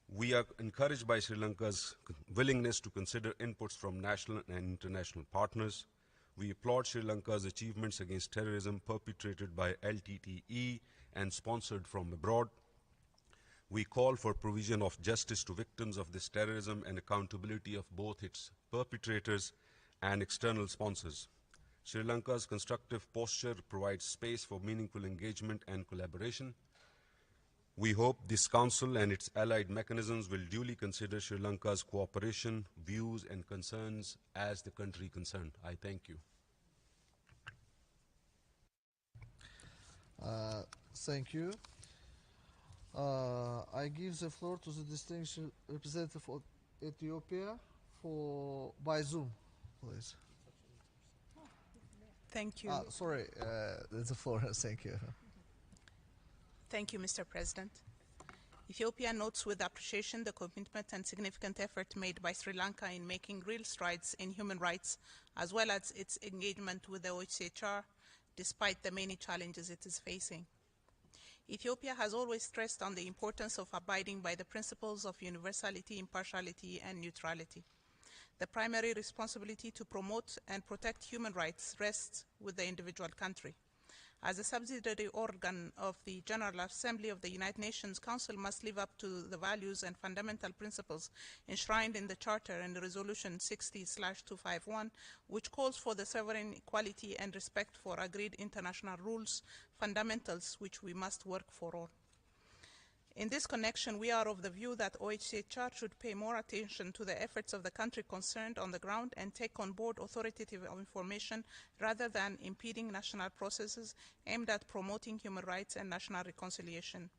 We are encouraged by Sri Lanka's willingness to consider inputs from national and international partners. We applaud Sri Lanka's achievements against terrorism perpetrated by LTTE and sponsored from abroad. We call for provision of justice to victims of this terrorism and accountability of both its perpetrators and external sponsors. Sri Lanka's constructive posture provides space for meaningful engagement and collaboration. We hope this Council and its allied mechanisms will duly consider Sri Lanka's cooperation, views and concerns as the country concerned. I thank you. Thank you. I give the floor to the distinguished representative of Ethiopia by Zoom, please. Thank you. Sorry, the floor. Thank you. Thank you, Mr. President. Ethiopia notes with appreciation the commitment and significant effort made by Sri Lanka in making real strides in human rights, as well as its engagement with the OHCHR, despite the many challenges it is facing. Ethiopia has always stressed on the importance of abiding by the principles of universality, impartiality, and neutrality. The primary responsibility to promote and protect human rights rests with the individual country. As a subsidiary organ of the General Assembly of the United Nations, Council must live up to the values and fundamental principles enshrined in the Charter and Resolution 60/251, which calls for the sovereign equality and respect for agreed international rules, fundamentals which we must work for all. In this connection, we are of the view that OHCHR should pay more attention to the efforts of the country concerned on the ground and take on board authoritative information rather than impeding national processes aimed at promoting human rights and national reconciliation.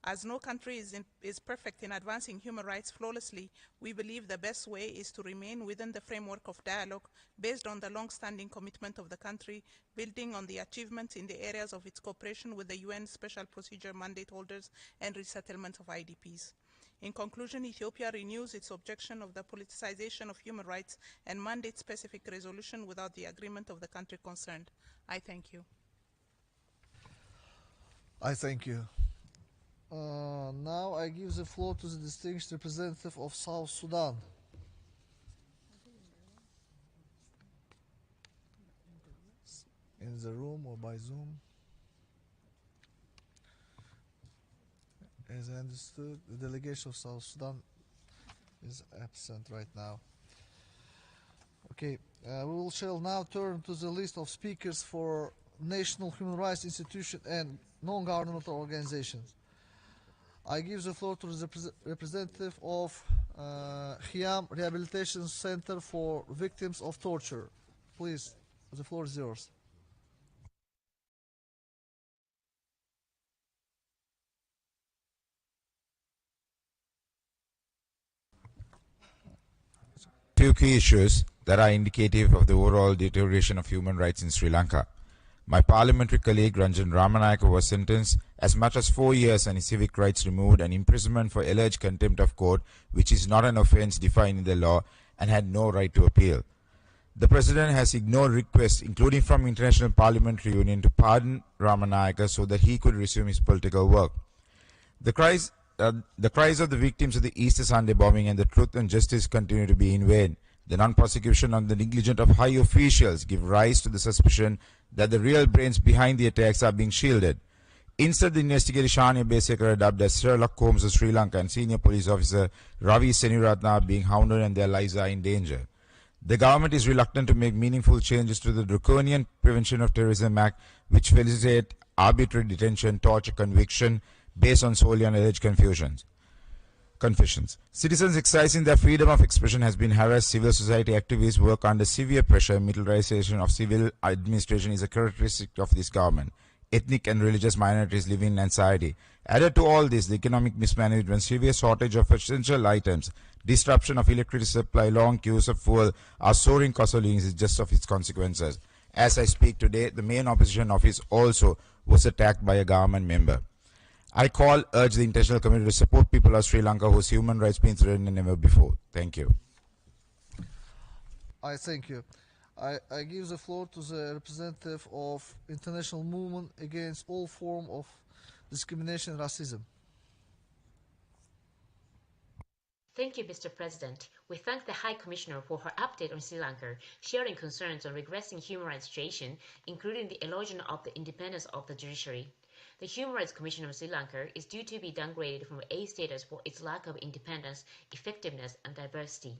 As no country is perfect in advancing human rights flawlessly, we believe the best way is to remain within the framework of dialogue based on the long-standing commitment of the country, building on the achievements in the areas of its cooperation with the UN Special Procedure mandate holders and resettlement of IDPs. In conclusion, Ethiopia renews its objection of the politicization of human rights and mandates specific resolution without the agreement of the country concerned. I thank you. I thank you. Now I give the floor to the distinguished representative of South Sudan. In the room or by Zoom. As I understood, the delegation of South Sudan is absent right now. Okay, we shall now turn to the list of speakers for national human rights institutions and non-governmental organizations. I give the floor to the representative of Khiam Rehabilitation Center for Victims of Torture. Please, the floor is yours. Two key issues that are indicative of the overall deterioration of human rights in Sri Lanka. My parliamentary colleague Ranjan Ramanayake was sentenced as much as 4 years and his civic rights removed and imprisonment for alleged contempt of court, which is not an offence defined in the law, and had no right to appeal. The President has ignored requests, including from International Parliamentary Union, to pardon Ramanayake so that he could resume his political work. The cries of the victims of the Easter Sunday bombing and the truth and justice continue to be in vain. The non-prosecution and the negligence of high officials give rise to the suspicion that the real brains behind the attacks are being shielded. Instead, the investigator Shania Besekara, dubbed as Sherlock Holmes of Sri Lanka, and senior police officer Ravi Seniratna are being hounded and their lives are in danger. The government is reluctant to make meaningful changes to the draconian Prevention of Terrorism Act, which facilitate arbitrary detention, torture, conviction based on solely on alleged confessions. Citizens exercising their freedom of expression has been harassed. Civil society activists work under severe pressure. Militarization of civil administration is a characteristic of this government. Ethnic and religious minorities live in anxiety. Added to all this, the economic mismanagement, severe shortage of essential items, disruption of electricity supply, long queues of fuel, are soaring cost of living is just of its consequences. As I speak today, the main opposition office also was attacked by a government member. I urge the international community to support people of Sri Lanka whose human rights been threatened than ever before. Thank you. I thank you. I give the floor to the representative of International Movement Against All Forms of Discrimination and Racism. Thank you, Mr. President. We thank the High Commissioner for her update on Sri Lanka, sharing concerns on regressing human rights situation, including the erosion of the independence of the judiciary. The Human Rights Commission of Sri Lanka is due to be downgraded from A status for its lack of independence, effectiveness, and diversity.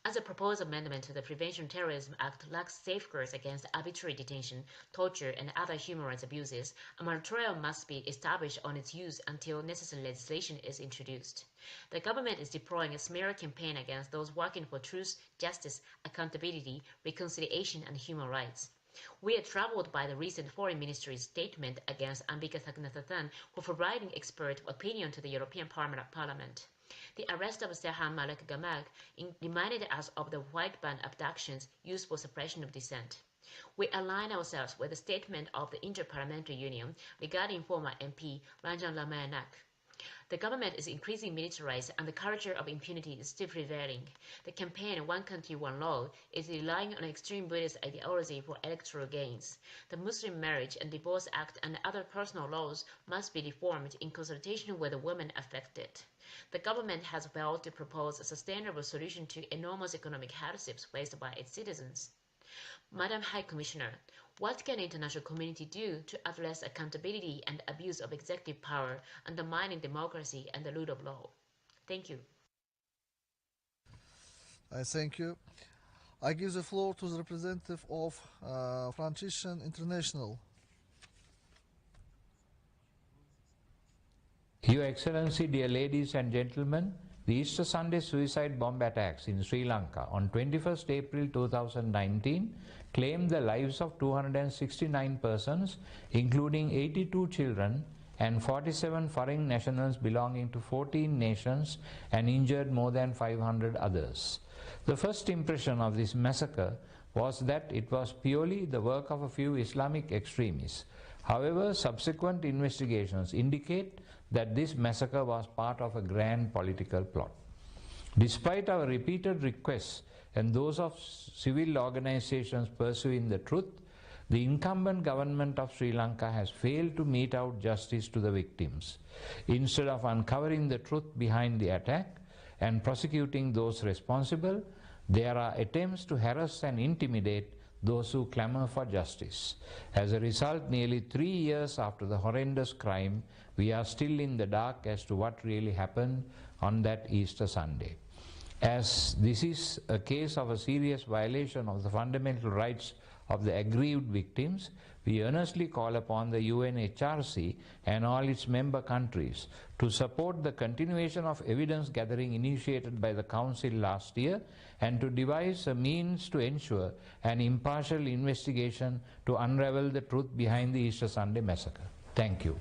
As a proposed amendment to the Prevention of Terrorism Act lacks safeguards against arbitrary detention, torture, and other human rights abuses, a moratorium must be established on its use until necessary legislation is introduced. The government is deploying a smear campaign against those working for truth, justice, accountability, reconciliation, and human rights. We are troubled by the recent Foreign Ministry's statement against Ambika Sagnathan for providing expert opinion to the European Parliament. The arrest of Serhan Malek Gamag reminded us of the white band abductions used for suppression of dissent. We align ourselves with the statement of the Inter-Parliamentary Union regarding former MP Ranjan Ramayanak. The government is increasingly militarized and the culture of impunity is still prevailing. The campaign One Country, One Law is relying on extreme Buddhist ideology for electoral gains. The Muslim Marriage and Divorce Act and other personal laws must be reformed in consultation with the women affected. The government has failed to propose a sustainable solution to enormous economic hardships faced by its citizens. Madam High Commissioner, what can the international community do to address accountability and abuse of executive power, undermining democracy and the rule of law? Thank you. I thank you. I give the floor to the representative of Franciscan International. Your Excellency, dear ladies and gentlemen, the Easter Sunday suicide bomb attacks in Sri Lanka on 21st April 2019 claimed the lives of 269 persons, including 82 children and 47 foreign nationals belonging to 14 nations, and injured more than 500 others. The first impression of this massacre was that it was purely the work of a few Islamic extremists. However, subsequent investigations indicate that this massacre was part of a grand political plot. Despite our repeated requests and those of civil organizations pursuing the truth, the incumbent government of Sri Lanka has failed to mete out justice to the victims. Instead of uncovering the truth behind the attack and prosecuting those responsible, there are attempts to harass and intimidate those who clamor for justice. As a result, nearly 3 years after the horrendous crime, we are still in the dark as to what really happened on that Easter Sunday. As this is a case of a serious violation of the fundamental rights of the aggrieved victims, we earnestly call upon the UNHRC and all its member countries to support the continuation of evidence gathering initiated by the Council last year and to devise a means to ensure an impartial investigation to unravel the truth behind the Easter Sunday massacre. Thank you.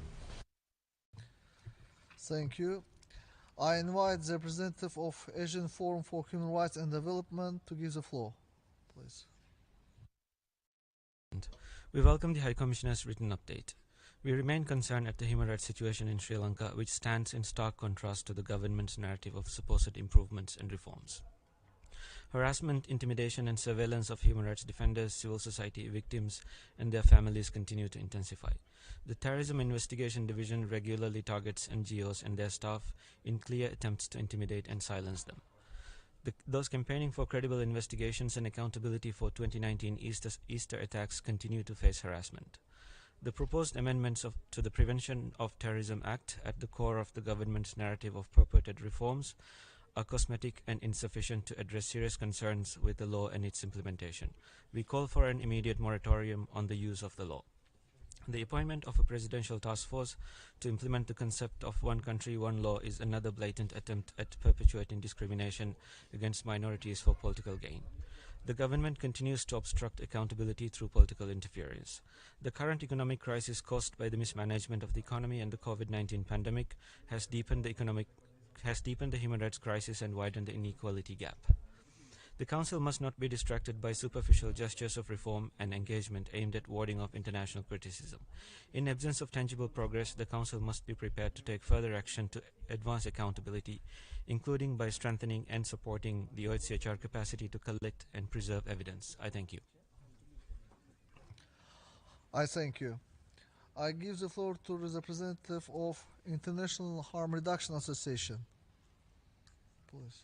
Thank you. I invite the representative of Asian Forum for Human Rights and Development to give the floor, please. We welcome the High Commissioner's written update. We remain concerned at the human rights situation in Sri Lanka, which stands in stark contrast to the government's narrative of supposed improvements and reforms. Harassment, intimidation, and surveillance of human rights defenders, civil society victims, and their families continue to intensify. The Terrorism Investigation Division regularly targets NGOs and their staff in clear attempts to intimidate and silence them. Those campaigning for credible investigations and accountability for 2019 Easter attacks continue to face harassment. The proposed amendments to the Prevention of Terrorism Act, at the core of the government's narrative of purported reforms, are cosmetic and insufficient to address serious concerns with the law and its implementation. We call for an immediate moratorium on the use of the law. The appointment of a presidential task force to implement the concept of one country, one law is another blatant attempt at perpetuating discrimination against minorities for political gain. The government continues to obstruct accountability through political interference. The current economic crisis caused by the mismanagement of the economy and the COVID-19 pandemic has deepened the human rights crisis and widened the inequality gap. The Council must not be distracted by superficial gestures of reform and engagement aimed at warding off international criticism. In absence of tangible progress, the Council must be prepared to take further action to advance accountability, including by strengthening and supporting the OHCHR capacity to collect and preserve evidence. I thank you. I thank you. I give the floor to the representative of International Harm Reduction Association. Please.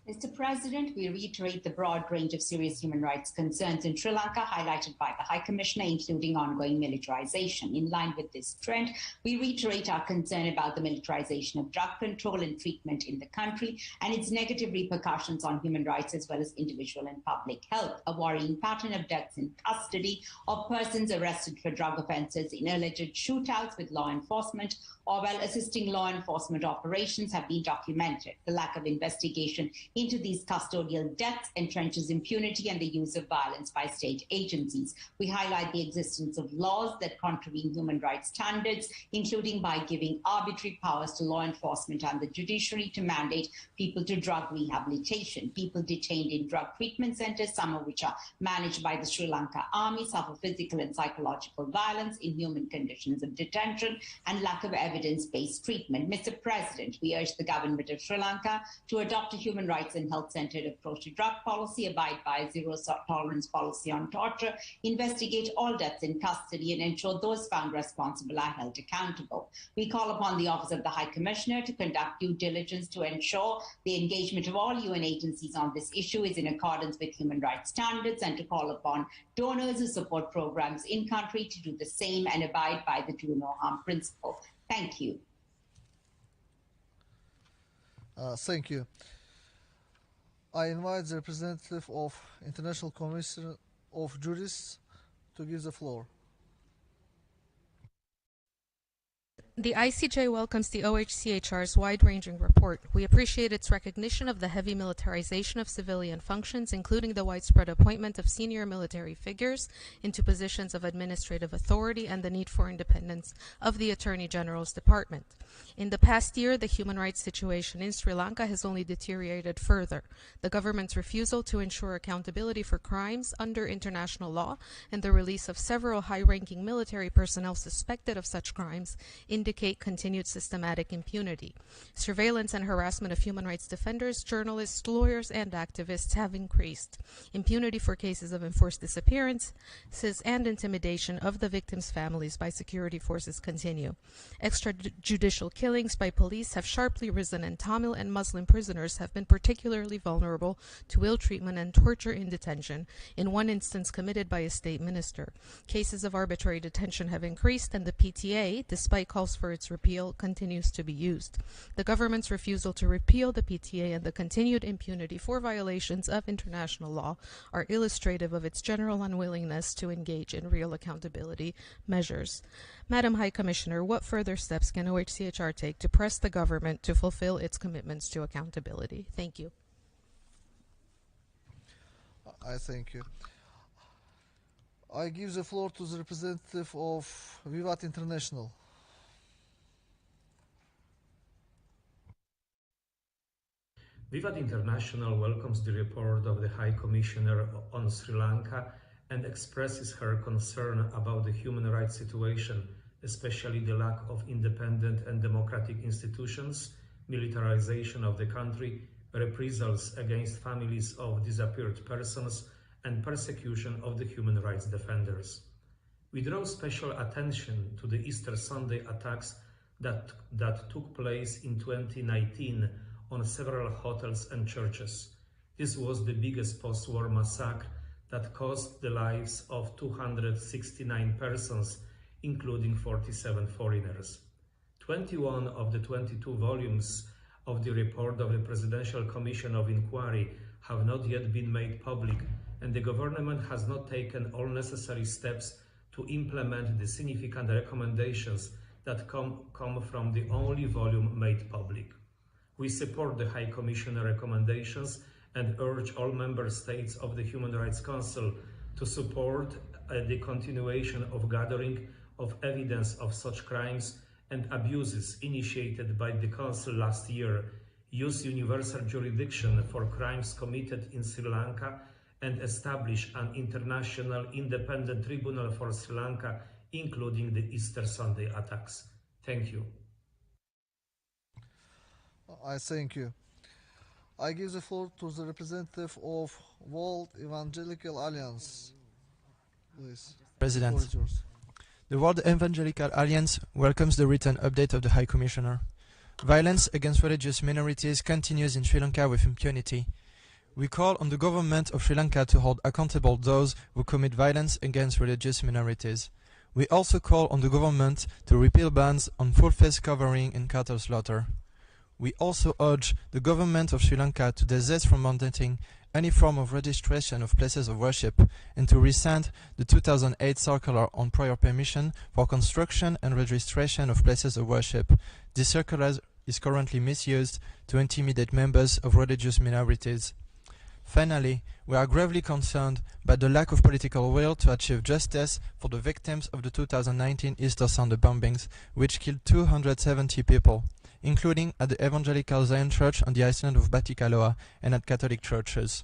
Mr. President, we reiterate the broad range of serious human rights concerns in Sri Lanka highlighted by the High Commissioner, including ongoing militarization. In line with this trend, we reiterate our concern about the militarization of drug control and treatment in the country and its negative repercussions on human rights as well as individual and public health. A worrying pattern of deaths in custody of persons arrested for drug offenses in alleged shootouts with law enforcement or while assisting law enforcement operations have been documented. The lack of investigation into these custodial deaths entrenches impunity and the use of violence by state agencies. We highlight the existence of laws that contravene human rights standards, including by giving arbitrary powers to law enforcement and the judiciary to mandate people to drug rehabilitation. People detained in drug treatment centers, some of which are managed by the Sri Lanka Army, suffer physical and psychological violence, inhuman conditions of detention, and lack of evidence-based treatment. Mr. President, we urge the government of Sri Lanka to adopt a human rights and health-centered approach to drug policy, abide by a zero-tolerance policy on torture, investigate all deaths in custody, and ensure those found responsible are held accountable. We call upon the Office of the High Commissioner to conduct due diligence to ensure the engagement of all UN agencies on this issue is in accordance with human rights standards, and to call upon donors who support programs in country to do the same and abide by the do no harm principle. Thank you. Thank you. I invite the representative of International Commission of Jurists to give the floor. The ICJ welcomes the OHCHR's wide-ranging report. We appreciate its recognition of the heavy militarization of civilian functions, including the widespread appointment of senior military figures into positions of administrative authority and the need for independence of the Attorney General's Department. In the past year, the human rights situation in Sri Lanka has only deteriorated further. The government's refusal to ensure accountability for crimes under international law and the release of several high-ranking military personnel suspected of such crimes indicate continued systematic impunity. Surveillance and harassment of human rights defenders, journalists, lawyers, and activists have increased. Impunity for cases of enforced disappearances and intimidation of the victims' families by security forces continue. Extrajudicial killings by police have sharply risen, and Tamil and Muslim prisoners have been particularly vulnerable to ill treatment and torture in detention, in one instance committed by a state minister. Cases of arbitrary detention have increased, and the PTA, despite calls for its repeal, continues to be used. The government's refusal to repeal the PTA and the continued impunity for violations of international law are illustrative of its general unwillingness to engage in real accountability measures. Madam High Commissioner, what further steps can OHCHR take to press the government to fulfill its commitments to accountability? Thank you. I thank you. I give the floor to the representative of Vivat International. Vivat International welcomes the report of the High Commissioner on Sri Lanka and expresses her concern about the human rights situation, especially the lack of independent and democratic institutions, militarization of the country, reprisals against families of disappeared persons, and persecution of the human rights defenders. We draw special attention to the Easter Sunday attacks that took place in 2019 on several hotels and churches. This was the biggest post-war massacre that cost the lives of 269 persons, including 47 foreigners. 21 of the 22 volumes of the report of the Presidential Commission of Inquiry have not yet been made public, and the government has not taken all necessary steps to implement the significant recommendations that come from the only volume made public. We support the High Commissioner recommendations and urge all member states of the Human Rights Council to support the continuation of gathering of evidence of such crimes and abuses initiated by the Council last year, use universal jurisdiction for crimes committed in Sri Lanka, and establish an international independent tribunal for Sri Lanka, including the Easter Sunday attacks. Thank you. I thank you. I give the floor to the representative of World Evangelical Alliance. Please. President. The floor is yours. The World Evangelical Alliance welcomes the written update of the High Commissioner. Violence against religious minorities continues in Sri Lanka with impunity. We call on the government of Sri Lanka to hold accountable those who commit violence against religious minorities. We also call on the government to repeal bans on full face covering and cattle slaughter. We also urge the government of Sri Lanka to desist from mandating any form of registration of places of worship and to rescind the 2008 circular on prior permission for construction and registration of places of worship. This circular is currently misused to intimidate members of religious minorities. Finally, we are gravely concerned by the lack of political will to achieve justice for the victims of the 2019 Easter Sunday bombings, which killed 270 people, including at the Evangelical Zion Church on the island of Batikaloa and at Catholic churches.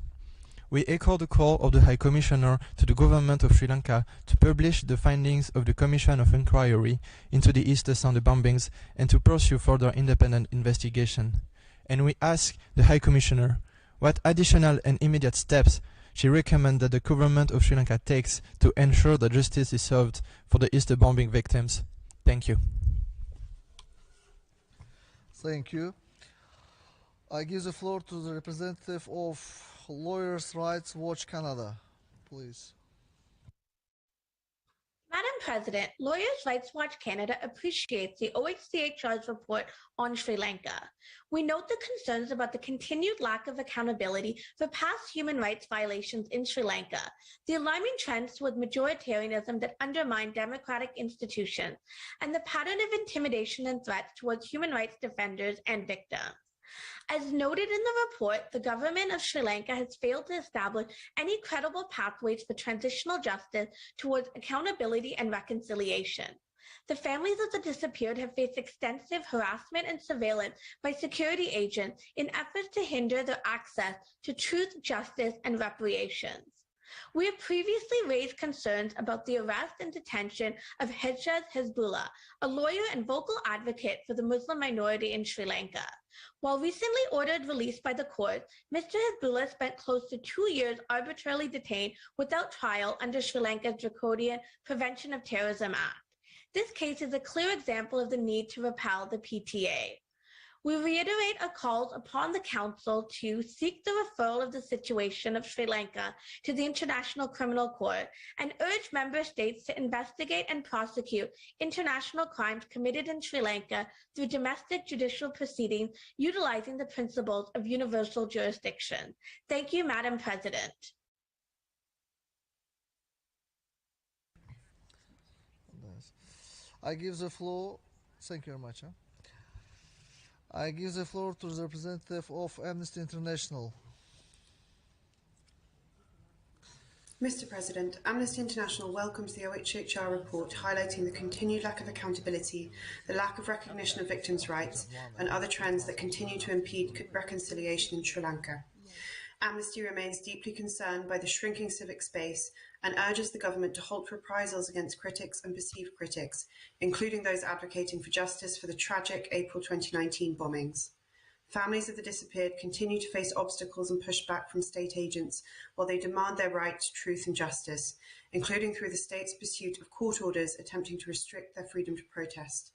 We echo the call of the High Commissioner to the government of Sri Lanka to publish the findings of the Commission of Inquiry into the Easter Sunday bombings and to pursue further independent investigation. And we ask the High Commissioner what additional and immediate steps she recommends that the government of Sri Lanka takes to ensure that justice is served for the Easter bombing victims. Thank you. Thank you. I give the floor to the representative of Lawyers' Rights Watch Canada, please. Madam President, Lawyers' Rights Watch Canada appreciates the OHCHR's report on Sri Lanka. We note the concerns about the continued lack of accountability for past human rights violations in Sri Lanka, the alarming trends toward majoritarianism that undermine democratic institutions, and the pattern of intimidation and threats towards human rights defenders and victims. As noted in the report, the government of Sri Lanka has failed to establish any credible pathways for transitional justice towards accountability and reconciliation. The families of the disappeared have faced extensive harassment and surveillance by security agents in efforts to hinder their access to truth, justice, and reparations. We have previously raised concerns about the arrest and detention of Hejaz Hezbollah, a lawyer and vocal advocate for the Muslim minority in Sri Lanka. While recently ordered released by the court, Mr. Hezbollah spent close to 2 years arbitrarily detained without trial under Sri Lanka's draconian Prevention of Terrorism Act. This case is a clear example of the need to repeal the PTA. We reiterate our calls upon the Council to seek the referral of the situation of Sri Lanka to the International Criminal Court and urge member states to investigate and prosecute international crimes committed in Sri Lanka through domestic judicial proceedings utilizing the principles of universal jurisdiction. Thank you, Madam President. I give the floor. Thank you very much. I give the floor to the representative of Amnesty International. Mr. President, Amnesty International welcomes the OHCHR report highlighting the continued lack of accountability, the lack of recognition of victims' rights, and other trends that continue to impede reconciliation in Sri Lanka. Amnesty remains deeply concerned by the shrinking civic space and urges the government to halt reprisals against critics and perceived critics, including those advocating for justice for the tragic April 2019 bombings. Families of the disappeared continue to face obstacles and pushback from state agents while they demand their right to truth and justice, including through the state's pursuit of court orders attempting to restrict their freedom to protest.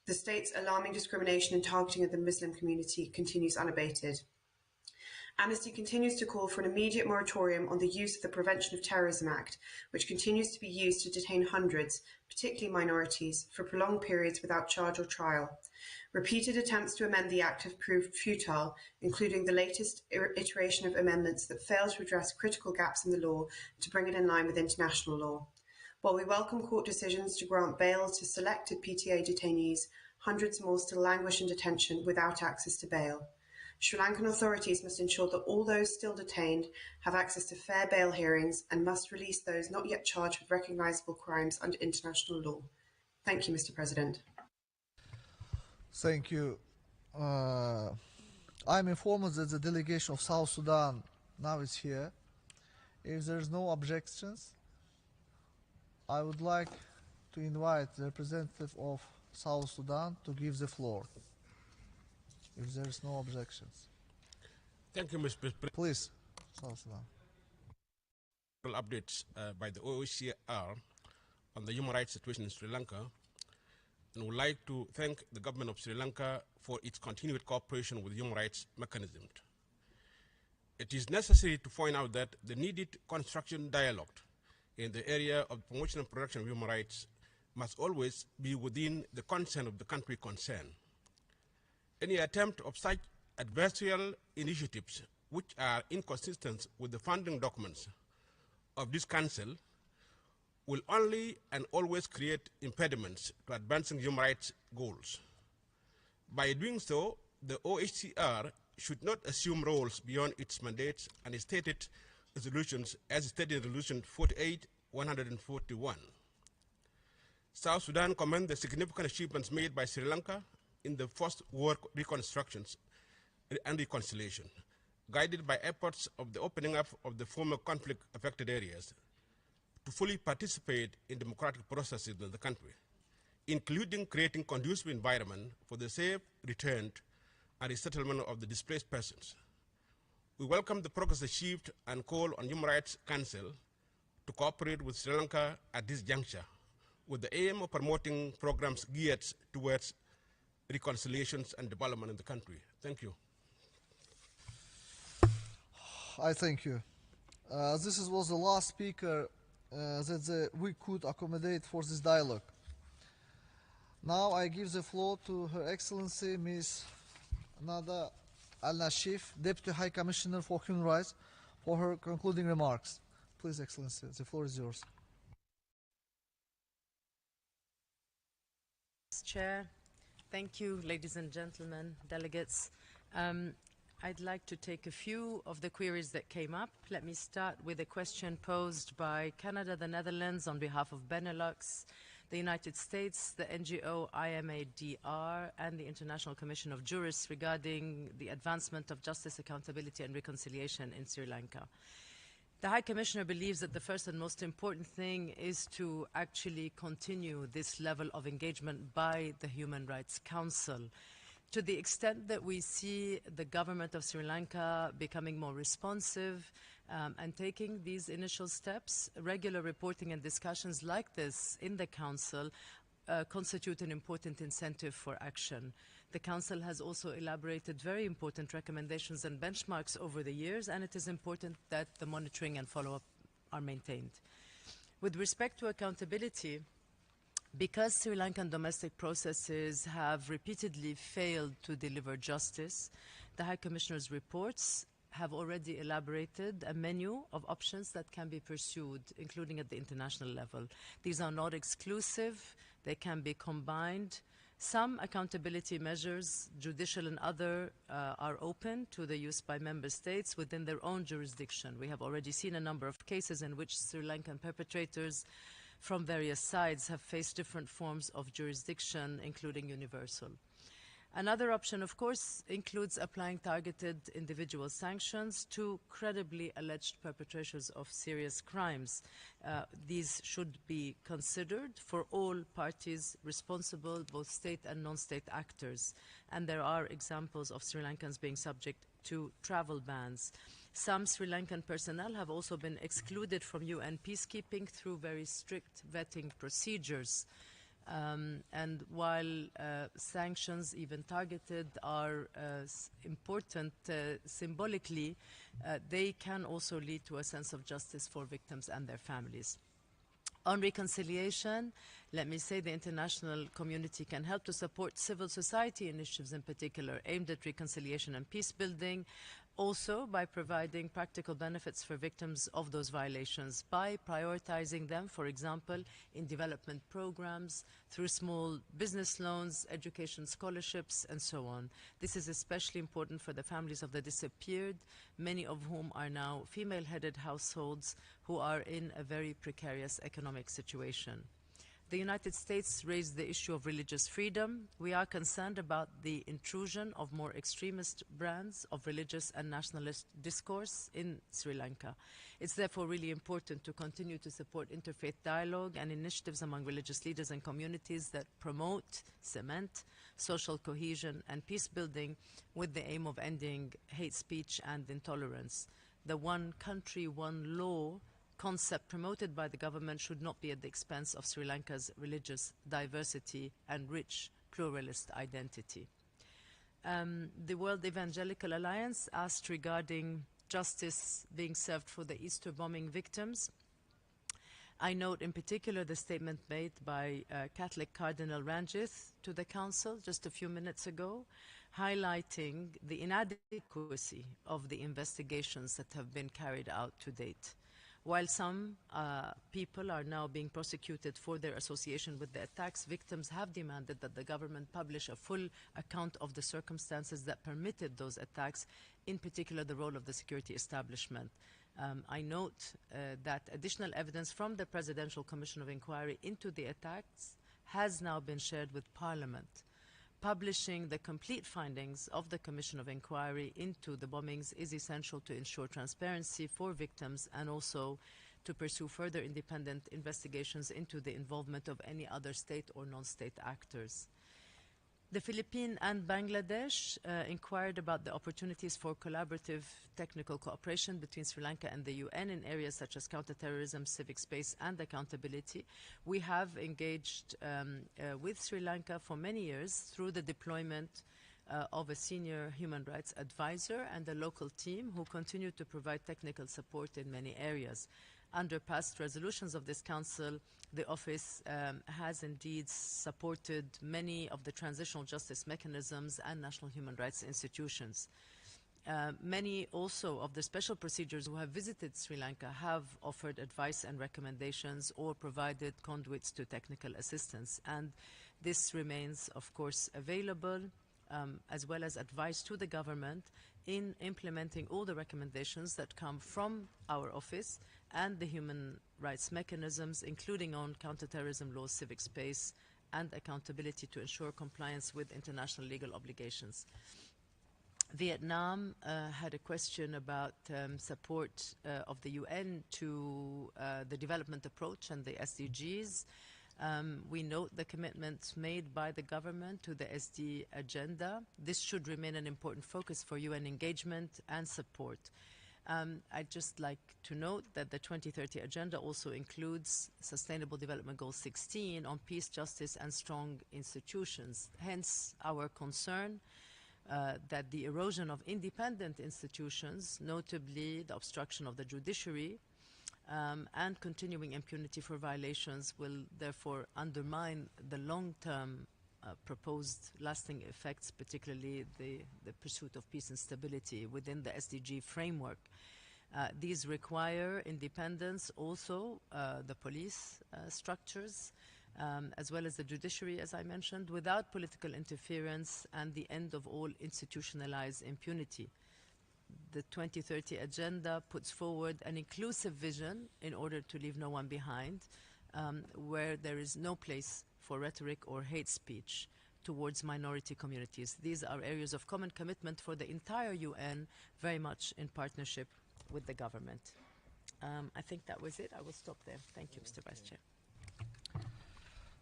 The state's alarming discrimination and targeting of the Muslim community continues unabated. Amnesty continues to call for an immediate moratorium on the use of the Prevention of Terrorism Act, which continues to be used to detain hundreds, particularly minorities, for prolonged periods without charge or trial. Repeated attempts to amend the Act have proved futile, including the latest iteration of amendments that fail to address critical gaps in the law to bring it in line with international law. While we welcome court decisions to grant bail to selected PTA detainees, hundreds more still languish in detention without access to bail. Sri Lankan authorities must ensure that all those still detained have access to fair bail hearings and must release those not yet charged with recognisable crimes under international law. Thank you, Mr. President. Thank you. I'm informed that the delegation of South Sudan now is here. If there is no objections, I would like to invite the representative of South Sudan to give the floor. If there is no objections. Thank you, Mr. President. Please, South Sudan. Updates by the OHCR on the human rights situation in Sri Lanka, and would like to thank the government of Sri Lanka for its continued cooperation with human rights mechanisms. It is necessary to point out that the needed construction dialogue in the area of promotion and protection of human rights must always be within the consent of the country concerned. Any attempt of such adversarial initiatives which are inconsistent with the founding documents of this Council will only and always create impediments to advancing human rights goals. By doing so, the OHCR should not assume roles beyond its mandates and stated resolutions as stated in Resolution 48-141. South Sudan commends the significant achievements made by Sri Lanka in the post-war reconstructions and reconciliation, guided by efforts of the opening up of the former conflict-affected areas to fully participate in democratic processes in the country, including creating conducive environment for the safe return and resettlement of the displaced persons. We welcome the progress achieved and call on Human Rights Council to cooperate with Sri Lanka at this juncture with the aim of promoting programs geared towards reconciliations and development in the country. Thank you. I thank you. This was the last speaker we could accommodate for this dialogue. Now I give the floor to Her Excellency Ms. Nada Al-Nashif, Deputy High Commissioner for Human Rights, for her concluding remarks. Please, Excellency, the floor is yours. Chair, thank you, ladies and gentlemen, delegates. I'd like to take a few of the queries that came up. Let me start with a question posed by Canada, the Netherlands, on behalf of Benelux, the United States, the NGO IMADR, and the International Commission of Jurists regarding the advancement of justice, accountability, and reconciliation in Sri Lanka. The High Commissioner believes that the first and most important thing is to actually continue this level of engagement by the Human Rights Council. To the extent that we see the government of Sri Lanka becoming more responsive and taking these initial steps, regular reporting and discussions like this in the Council constitute an important incentive for action. The Council has also elaborated very important recommendations and benchmarks over the years, and it is important that the monitoring and follow-up are maintained. With respect to accountability, because Sri Lankan domestic processes have repeatedly failed to deliver justice, the High Commissioner's reports have already elaborated a menu of options that can be pursued, including at the international level. These are not exclusive, they can be combined. Some accountability measures, judicial and other, are open to the use by member states within their own jurisdiction. We have already seen a number of cases in which Sri Lankan perpetrators from various sides have faced different forms of jurisdiction, including universal. Another option, of course, includes applying targeted individual sanctions to credibly alleged perpetrators of serious crimes. These should be considered for all parties responsible, both state and non-state actors. And there are examples of Sri Lankans being subject to travel bans. Some Sri Lankan personnel have also been excluded from UN peacekeeping through very strict vetting procedures. And while sanctions, even targeted, are important symbolically, they can also lead to a sense of justice for victims and their families. On reconciliation, let me say the international community can help to support civil society initiatives in particular aimed at reconciliation and peace building, also by providing practical benefits for victims of those violations, by prioritizing them, for example, in development programs, through small business loans, education scholarships, and so on. This is especially important for the families of the disappeared, many of whom are now female-headed households who are in a very precarious economic situation. The United States raised the issue of religious freedom. We are concerned about the intrusion of more extremist brands of religious and nationalist discourse in Sri Lanka. It's therefore really important to continue to support interfaith dialogue and initiatives among religious leaders and communities that promote, cement social cohesion and peace building with the aim of ending hate speech and intolerance. The one country, one law concept promoted by the government should not be at the expense of Sri Lanka's religious diversity and rich pluralist identity. The World Evangelical Alliance asked regarding justice being served for the Easter bombing victims. I note in particular the statement made by Catholic Cardinal Ranjith to the Council just a few minutes ago, highlighting the inadequacy of the investigations that have been carried out to date. While some people are now being prosecuted for their association with the attacks, victims have demanded that the government publish a full account of the circumstances that permitted those attacks, in particular the role of the security establishment. I note that additional evidence from the Presidential Commission of Inquiry into the attacks has now been shared with Parliament. Publishing the complete findings of the Commission of Inquiry into the bombings is essential to ensure transparency for victims and also to pursue further independent investigations into the involvement of any other state or non-state actors. The Philippines and Bangladesh inquired about the opportunities for collaborative technical cooperation between Sri Lanka and the UN in areas such as counterterrorism, civic space, and accountability. We have engaged with Sri Lanka for many years through the deployment of a senior human rights advisor and a local team who continue to provide technical support in many areas. under past resolutions of this Council, the Office has indeed supported many of the transitional justice mechanisms and national human rights institutions. Many also of the special procedures who have visited Sri Lanka have offered advice and recommendations or provided conduits to technical assistance. And this remains, of course, available, as well as advice to the government in implementing all the recommendations that come from our office and the human rights mechanisms, including on counterterrorism laws, civic space, and accountability to ensure compliance with international legal obligations. Vietnam had a question about support of the UN to the development approach and the SDGs. We note the commitments made by the government to the SD agenda. This should remain an important focus for UN engagement and support. I'd just like to note that the 2030 agenda also includes Sustainable Development Goal 16 on peace, justice, and strong institutions. Hence, our concern that the erosion of independent institutions, notably the obstruction of the judiciary, and continuing impunity for violations will therefore undermine the long-term proposed lasting effects, particularly the pursuit of peace and stability within the SDG framework. These require independence also, the police structures, as well as the judiciary, as I mentioned, without political interference and the end of all institutionalized impunity. The 2030 agenda puts forward an inclusive vision in order to leave no one behind, where there is no place for rhetoric or hate speech towards minority communities. These are areas of common commitment for the entire UN, very much in partnership with the government. I think that was it. I will stop there. Thank you, Mr. Vice Chair.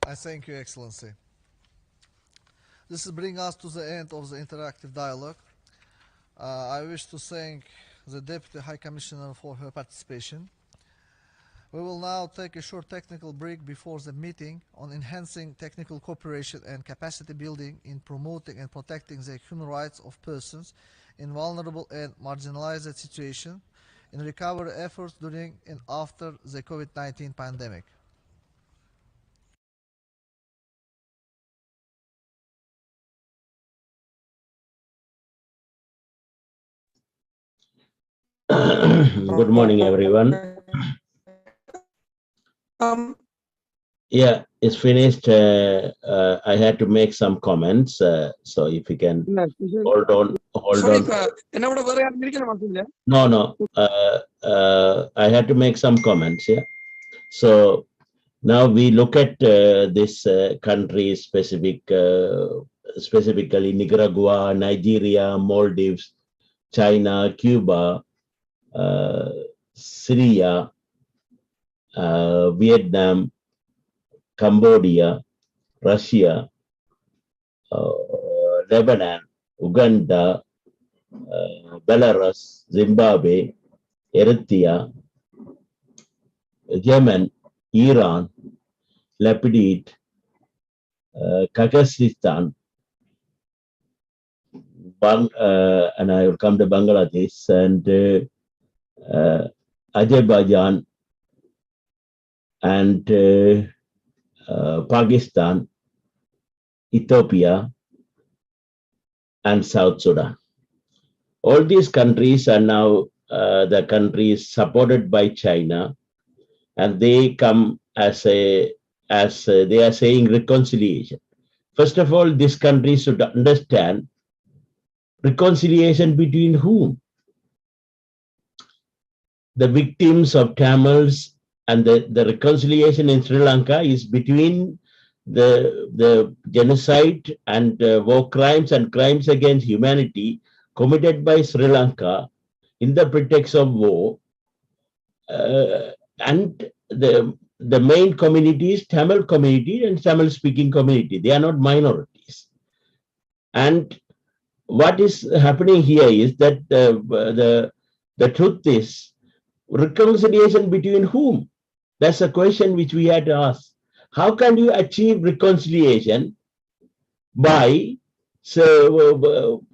I thank you, Excellency. This is bringing us to the end of the interactive dialogue. I wish to thank the Deputy High Commissioner for her participation. We will now take a short technical break before the meeting on enhancing technical cooperation and capacity building in promoting and protecting the human rights of persons in vulnerable and marginalized situations in recovery efforts during and after the COVID-19 pandemic. Good morning, everyone. Yeah, it's finished. I had to make some comments, so if you can hold on. No. I had to make some comments. Yeah. So now we look at this country specific, specifically Nicaragua, Nigeria, Maldives, China, Cuba, Syria, Vietnam, Cambodia, Russia, Lebanon, Uganda, Belarus, Zimbabwe, Eritrea, Yemen, Iran, Lebanon, Kazakhstan, and I will come to Bangladesh, and Azerbaijan, and Pakistan, Ethiopia, and South Sudan. All these countries are now the countries supported by China, and they come as they are saying reconciliation. First of all, these countries should understand reconciliation between whom? The victims of Tamils, and the reconciliation in Sri Lanka is between the genocide and war crimes and crimes against humanity committed by Sri Lanka in the pretext of war, and the main community is Tamil community and Tamil speaking community. They are not minorities. And what is happening here is that the truth is reconciliation between whom? That's a question which we had to ask. How can you achieve reconciliation by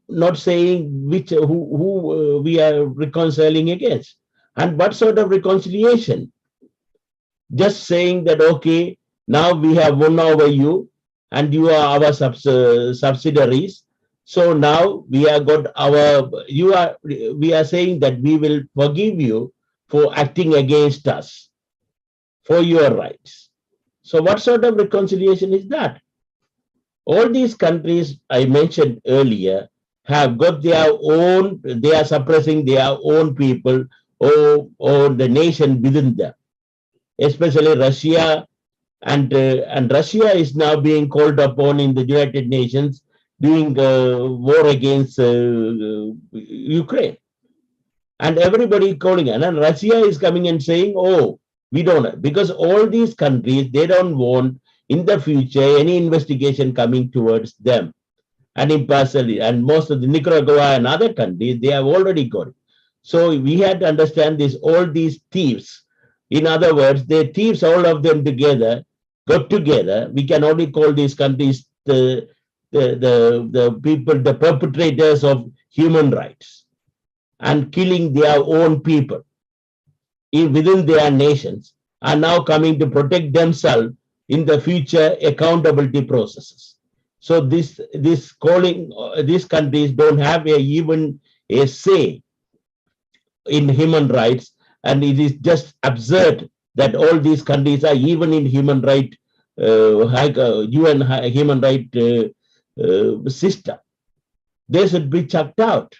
not saying who we are reconciling against? And what sort of reconciliation? just saying that, okay, now we have won over you and you are our subsidiaries. So now we are got our, we are saying that we will forgive you for acting against us for your rights. So what sort of reconciliation is that? All these countries I mentioned earlier have got their own, they are suppressing their own people or the nation within them, especially Russia. And Russia is now being called upon in the United Nations doing war against Ukraine. And everybody calling it. And Russia is coming and saying, oh, we don't, because all these countries, they don't want in the future any investigation coming towards them. And impartially, and most of the Nicaragua and other countries, they have already got it. So we had to understand this, all these thieves. In other words, they thieves, all of them together, got together. We can only call these countries the people, the perpetrators of human rights and killing their own people within their nations are now coming to protect themselves in the future accountability processes. So this calling, these countries don't have even a say in human rights, and it is just absurd that all these countries are even in human right UN human right system. They should be chucked out.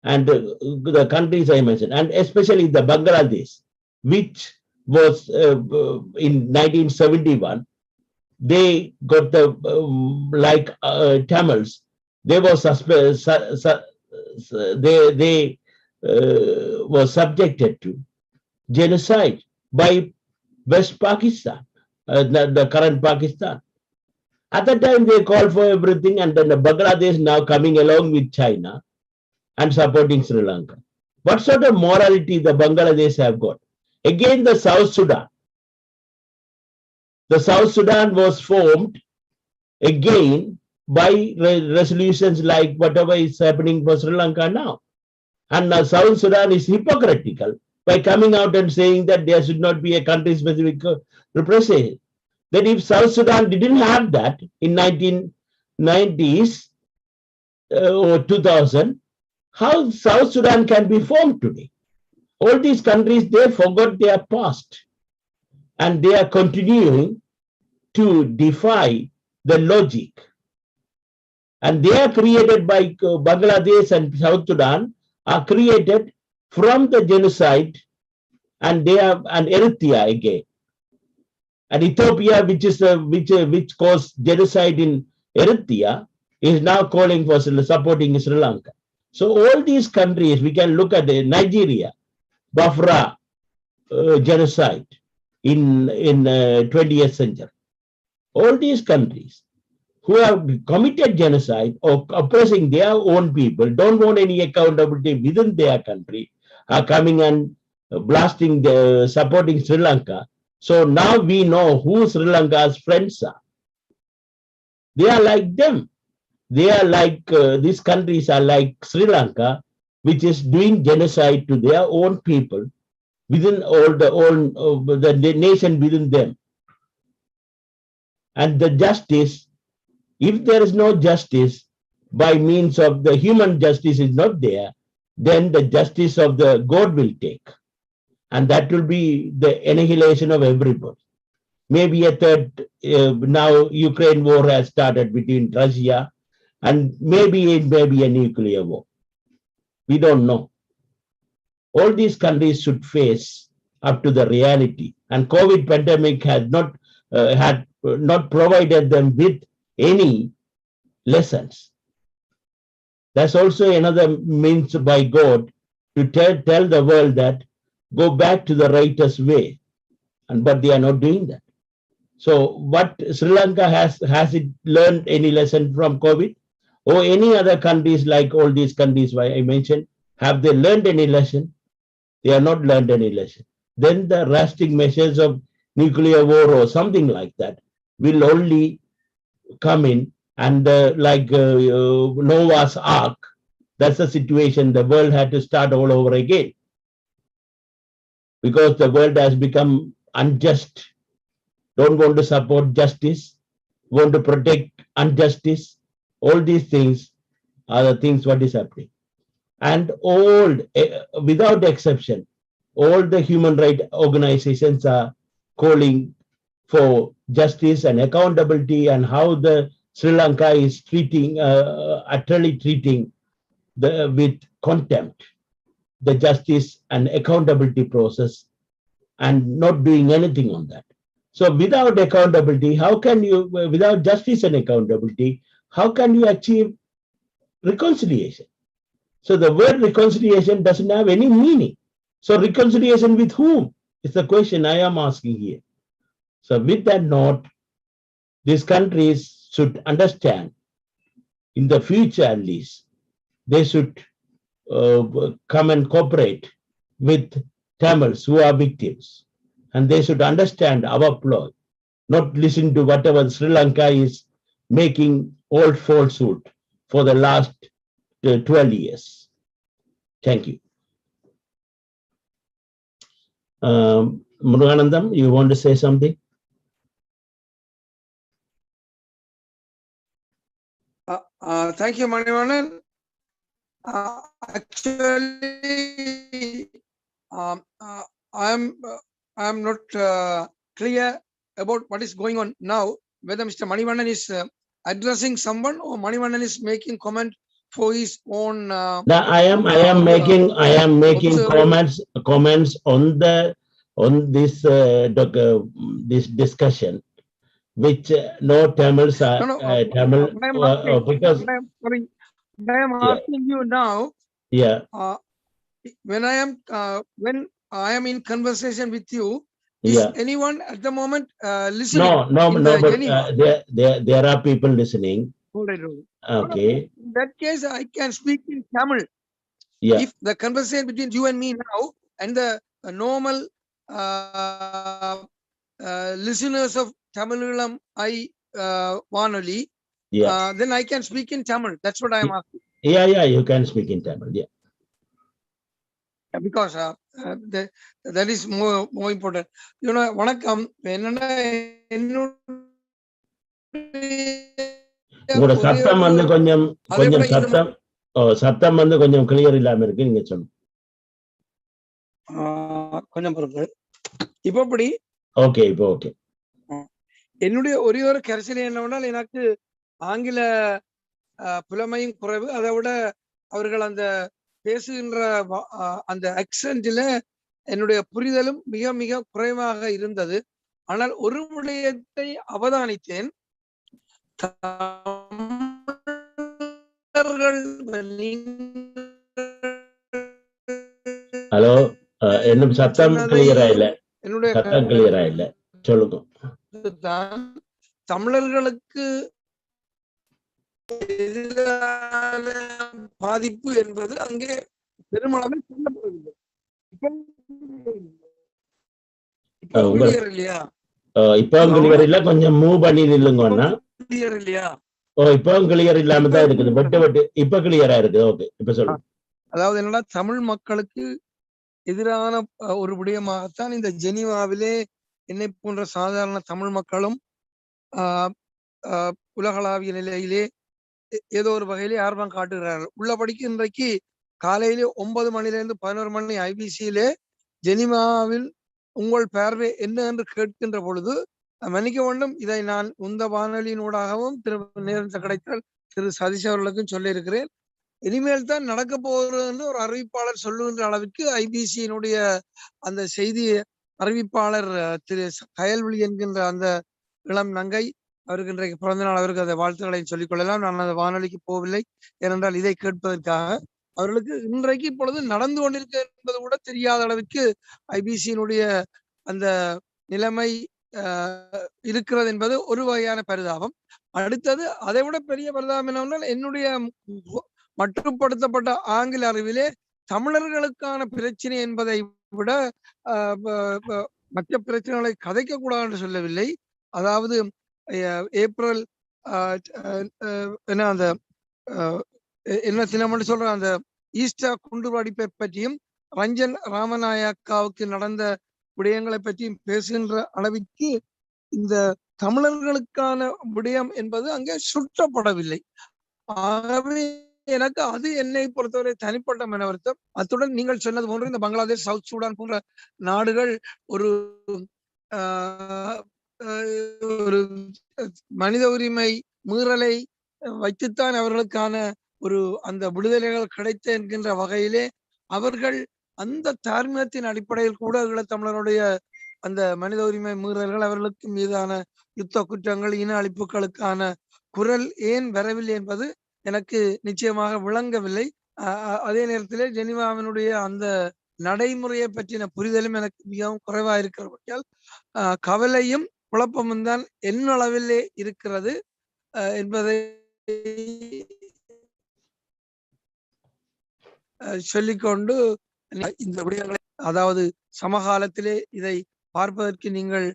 And the countries I mentioned, and especially the Bangladesh, which was in 1971, they got the Tamils. They were they were subjected to genocide by West Pakistan, the current Pakistan. At the time, they called for everything, and then the Bangladesh now coming along with China and supporting Sri Lanka. What sort of morality the Bangladesh have got? Again, the South Sudan. The South Sudan was formed again by resolutions like whatever is happening for Sri Lanka now. And now South Sudan is hypocritical by coming out and saying that there should not be a country-specific representation. Then if South Sudan didn't have that in 1990s or 2000, how South Sudan can be formed today? All these countries, they forgot their past and they are continuing to defy the logic. And they are created by Bangladesh and South Sudan are created from the genocide, and they are an Eritrea again. And Ethiopia, which is which caused genocide in Eritrea, is now calling for supporting Sri Lanka. So all these countries, we can look at Nigeria, Biafra genocide in 20th century. All these countries who have committed genocide or oppressing their own people, don't want any accountability within their country, are coming and blasting, supporting Sri Lanka. So now we know who Sri Lanka's friends are. They are like them. They are like, these countries are like Sri Lanka, which is doing genocide to their own people within all the nation within them. And the justice, if there is no justice by means of the human justice is not there, then the justice of the God will take. And that will be the annihilation of everybody. Maybe a third, now Ukraine war has started between Russia, and maybe it may be a nuclear war. We don't know. All these countries should face up to the reality. And COVID pandemic has not not provided them with any lessons. That's also another means by God to tell the world that go back to the righteous way. But they are not doing that. So what Sri Lanka has it learned any lesson from COVID? Or any other countries like all these countries I mentioned, have they learned any lesson? They have not learned any lesson. Then the drastic measures of nuclear war or something like that will only come in, and like Noah's Ark, that's the situation. The world had to start all over again. because the world has become unjust, don't want to support justice, want to protect injustice. All these things are the things what is happening. And all, without exception, all the human rights organizations are calling for justice and accountability, and how the Sri Lanka is treating, utterly treating with contempt the justice and accountability process and not doing anything on that. So without accountability, how can you, without justice and accountability, how can you achieve reconciliation? So the word reconciliation doesn't have any meaning. So reconciliation with whom is the question I am asking here. So with that note, these countries should understand, in the future at least, they should come and cooperate with Tamils who are victims. And they should understand our ploy, not listen to whatever Sri Lanka is making all falsehood for the last 12 years. Thank you. Muruganandam, you want to say something? Thank you, Manivanan. Actually, I am not clear about what is going on now. Whether Mr. Manivanan is addressing someone or Manivanan is making comment for his own. I am making comments on this this discussion, which no Tamils are Tamil because. I am asking you now. Yeah. When I am in conversation with you, is anyone at the moment listening? No, but there are people listening. Right. Okay. In that case, I can speak in Tamil. Yeah. If the conversation between you and me now and the normal listeners of Tamilulam Vanoli, then I can speak in Tamil. That's what I am asking. Yeah, you can speak in Tamil. Yeah. Because that is more important. You know, vanakkam உங்களோட சத்தம் வந்து கொஞ்சம் சத்தம் வந்து கொஞ்சம் clear இல்லாம இருக்கு, நீங்க சொல்லுங்க. கொஞ்சம் பொறுப்பு. இப்போ எப்படி? ஓகே, இப்போ ஓகே. என்னுடைய ஒரே ஒரு கரிசனை என்னவென்றால், எனக்கு ஆங்கில புலமையும் குறைவு. அதை விட அவர்கள் அந்த பேசுகின்ற அந்த அக்சென்ட்ல என்னுடைய புரிதலும் மிக மிக குறைவாக இருந்தது. ஆனால் ஒரு விடயத்தை அவதானித்தேன். ஹலோ, இன்னும் சத்தம் கிளியரா இல்ல. சத்தம் கிளியரா இல்ல, சொல்லுங்க. தமிழர்களுக்கு எதிரான பாதிப்பு என்பது அங்கே பெருமளவில் சொல்லப்படவில்லை. இப்போ கிளியர் இல்ல, கொஞ்சம் மூவ் பண்ணி நில்லுங்கன்னா. கிளியர் இல்லையா? இப்போ கிளியர் இல்லாம தான் இருக்குது, விட்டு இப்ப கிளியரா இருக்குது. ஓகே, இப்ப சொல்லுங்க. அதாவது என்னன்னா, தமிழ் மக்களுக்கு எதிரான ஒரு விடயமாகத்தான் இந்த ஜெனீவாவிலே என்னை போன்ற சாதாரண தமிழ் மக்களும் உலகளாவிய நிலையிலே ஏதோ ஒரு வகையிலே ஆர்வம் காட்டுகிறார்கள். உள்ளபடிக்கு இன்றைக்கு காலையிலே 9 மணிலிருந்து 11 மணி ஐபிசியிலே ஜெனீவாவில் உங்கள் பார்வை என்ன என்று கேட்கின்ற பொழுது, மன்னிக்க வேண்டும், இதை நான் இந்த வானொலியினூடாகவும் நேரம் கிடைத்தால் திரு சதீஷ் அவர்களுக்கும் சொல்லி இருக்கிறேன். இனிமேல் தான் நடக்க போகிறது ஒரு அறிவிப்பாளர் சொல்லுகின்ற அளவிற்கு ஐபிசியினுடைய அந்த செய்தி அறிவிப்பாளர் திரு கயல்விழி என்கின்ற அந்த இளம் நங்கை அவருக்கு இன்றைக்கு பிறந்த நாள், அவருக்கு அந்த வாழ்த்துக்களை சொல்லிக் கொள்ளலாம். நான் அந்த வானொலிக்கு போகவில்லை, ஏனென்றால் இதை கேட்பதற்காக. அவர்களுக்கு இன்றைக்கு இப்பொழுது நடந்து கொண்டிருக்க என்பது கூட தெரியாத அளவிற்கு ஐபிசியினுடைய அந்த நிலைமை இருக்கிறது என்பது ஒரு வகையான பரிதாபம். அடுத்தது அதை விட பெரிய பரிதாபம் என்னவென்றால், என்னுடைய மட்டுப்படுத்தப்பட்ட ஆங்கில அறிவிலே தமிழர்களுக்கான பிரச்சனை என்பதை விட மற்ற பிரச்சனைகளை கதைக்க கூடாது என்று சொல்லவில்லை. அதாவது ஏப்ரல் என்ன அந்த என்ன தினம் சொல்ற அந்த ஈஸ்டர் குண்டு வெடிப்பை பற்றியும் ரஞ்சன் ராமநாயக்காவுக்கு நடந்த விடயங்களை பற்றியும் பேசுகின்ற அளவிற்கு இந்த தமிழர்களுக்கான விடயம் என்பது அங்கே சுட்டப்படவில்லை. ஆகவே எனக்கு அது என்னை பொறுத்தவரை தனிப்பட்ட மனவருத்தம். அத்துடன் நீங்கள் சொன்னது போன்று இந்த பங்களாதேஷ், சவுத் சூடான் போன்ற நாடுகள் ஒரு ஒரு மனித உரிமை மீறலை வைத்துத்தான் அவர்களுக்கான ஒரு அந்த விடுதலைகள் கிடைத்த என்கின்ற வகையிலே அவர்கள் அந்த தார்மீகத்தின் அடிப்படையில் கூட ஈழத்தமிழருடைய அந்த மனித உரிமை மீறல்கள், அவர்களுக்கு மீதான யுத்த குற்றங்கள், இன அழிப்புகளுக்கான குரல் ஏன் வரவில்லை என்பது எனக்கு நிச்சயமாக விளங்கவில்லை. அதே நேரத்திலே ஜெனீவாவினுடைய அந்த நடைமுறையை பற்றின புரிதலும் எனக்கு மிகவும் குறைவாக இருக்கிறபடியால் கவலையும் குழப்பமும் தான் என்னளவிலே இருக்கிறது என்பதை சொல்லிக்கொண்டு இந்த விடயங்களை, அதாவது சமகாலத்திலே இதை பார்ப்பதற்கு நீங்கள்